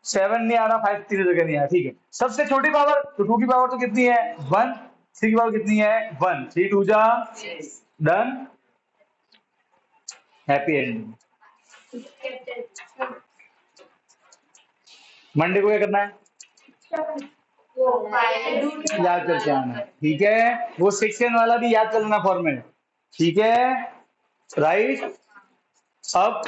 7 नहीं आ रहा, 5 तीनों जगह नहीं आया, ठीक है। सबसे छोटी पावर तो 2 की पावर तो कितनी है? 1। 3 की पावर कितनी है? 1। 3 2 जा, डन, हैप्पी एंडिंग। मंडे को क्या करना है? याद करके आना है, ठीक है। वो सेक्शन वाला भी याद करना फॉर्मेट, ठीक है, राइट। अब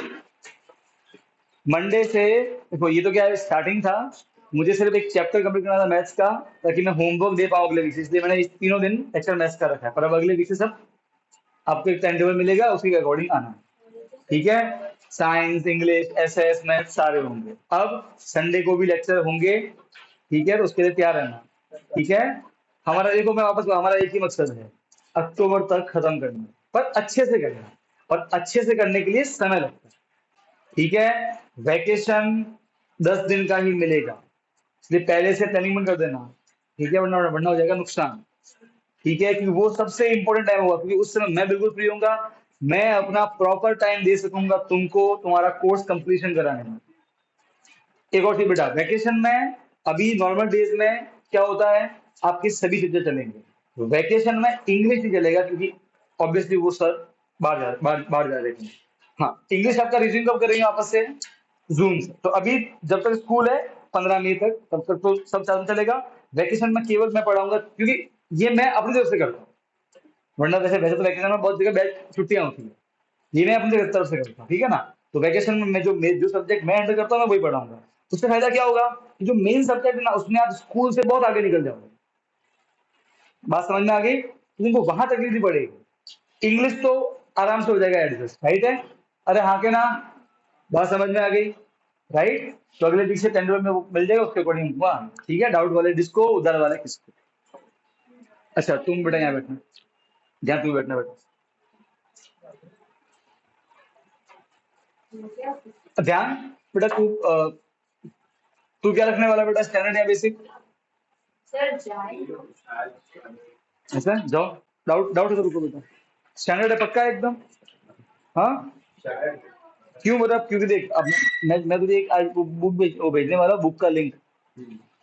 मंडे से देखो, ये तो क्या है, स्टार्टिंग था, मुझे सिर्फ एक चैप्टर कंप्लीट करना था मैथ्स का, ताकि मैं होमवर्क दे पाऊँ अगले वीक से, इसलिए मैंने इस तीनों दिन एक्स्ट्रा मैथ्स का रखा है। पर अब अगले वीक से सब आपको एक टाइम टेबल मिलेगा, उसी के अकॉर्डिंग आना है, ठीक है। साइंस, इंग्लिश, एसएस, मैथ सारे होंगे। अब संडे को भी लेक्चर होंगे, ठीक है, तो उसके लिए तैयार रहना, ठीक है। हमारा देखो, मैं वापस, हमारा एक ही मकसद है, अक्टूबर तक खत्म करना, पर अच्छे से करना, और अच्छे से करने के लिए समय लगता है, ठीक है। वैकेशन 10 दिन का ही मिलेगा, इसलिए पहले से प्लानिंग मत कर देना, ठीक है, वरना वरना हो जाएगा नुकसान, ठीक है। क्योंकि वो सबसे इंपॉर्टेंट टाइम होगा, क्योंकि उस समय मैं बिल्कुल फ्री होऊंगा, मैं अपना प्रॉपर टाइम दे सकूंगा तुमको तुम्हारा कोर्स कंप्लीशन कराने में। एक और चीज बेटा, वैकेशन में अभी नॉर्मल डेज में क्या होता है, आपके सभी सब्जेक्ट चलेंगे, तो वैकेशन में इंग्लिश ही चलेगा, क्योंकि ऑब्वियसली वो सर बाहर जा रहे हैं। हाँ, इंग्लिश आपका रिज्यूम कब करेंगे वापस से? जून से। तो अभी जब तक स्कूल है 15 मई तक, तब तक तो सब चालू चलेगा। वैकेशन में केवल मैं पढ़ाऊंगा, क्योंकि ये मैं अपनी तरफ से करता हूँ, वरना वैसे वैसे तो वैकेशन में बहुत जगह बैच छुट्टियां होती है, ये मैं अपनी तरफ से करता हूँ, ठीक है ना। तो वैकेशन में मैं जो सब्जेक्ट मैं हैंडल करता हूँ, मैं वही पढ़ाऊंगा। उससे फायदा क्या होगा कि जो मेन सब्जेक्ट है ना, उसमें आप स्कूल से बहुत आगे निकल जाओगे। बात समझ में आ गई? तो तुमको वहां तकलीफ नहीं पड़ेगी, इंग्लिश तो आराम से हो जाएगा एडजस्ट, राइट है? अरे हाँ के ना, बात समझ में आ गई, राइट। तो अगले वीक से टेंडर में वो मिल जाएगा, उसके अकॉर्डिंग हुआ, ठीक है। डाउट वाले जिसको, उधर वाले किसको। अच्छा तुम बेटा यहाँ बैठना, जहाँ तुम बैठना बेटा, ध्यान। बेटा तू क्या रखने वाला बेटा, स्टैंडर्ड या बेसिक? ऐसा जाओ, डाउट डाउट है तो रुको बेटा, स्टैंडर्ड है पक्का एकदम? हाँ, क्यों बता, क्योंकि देख अब मैं तुझे एक आज बुक भेजने वाला, बुक का लिंक,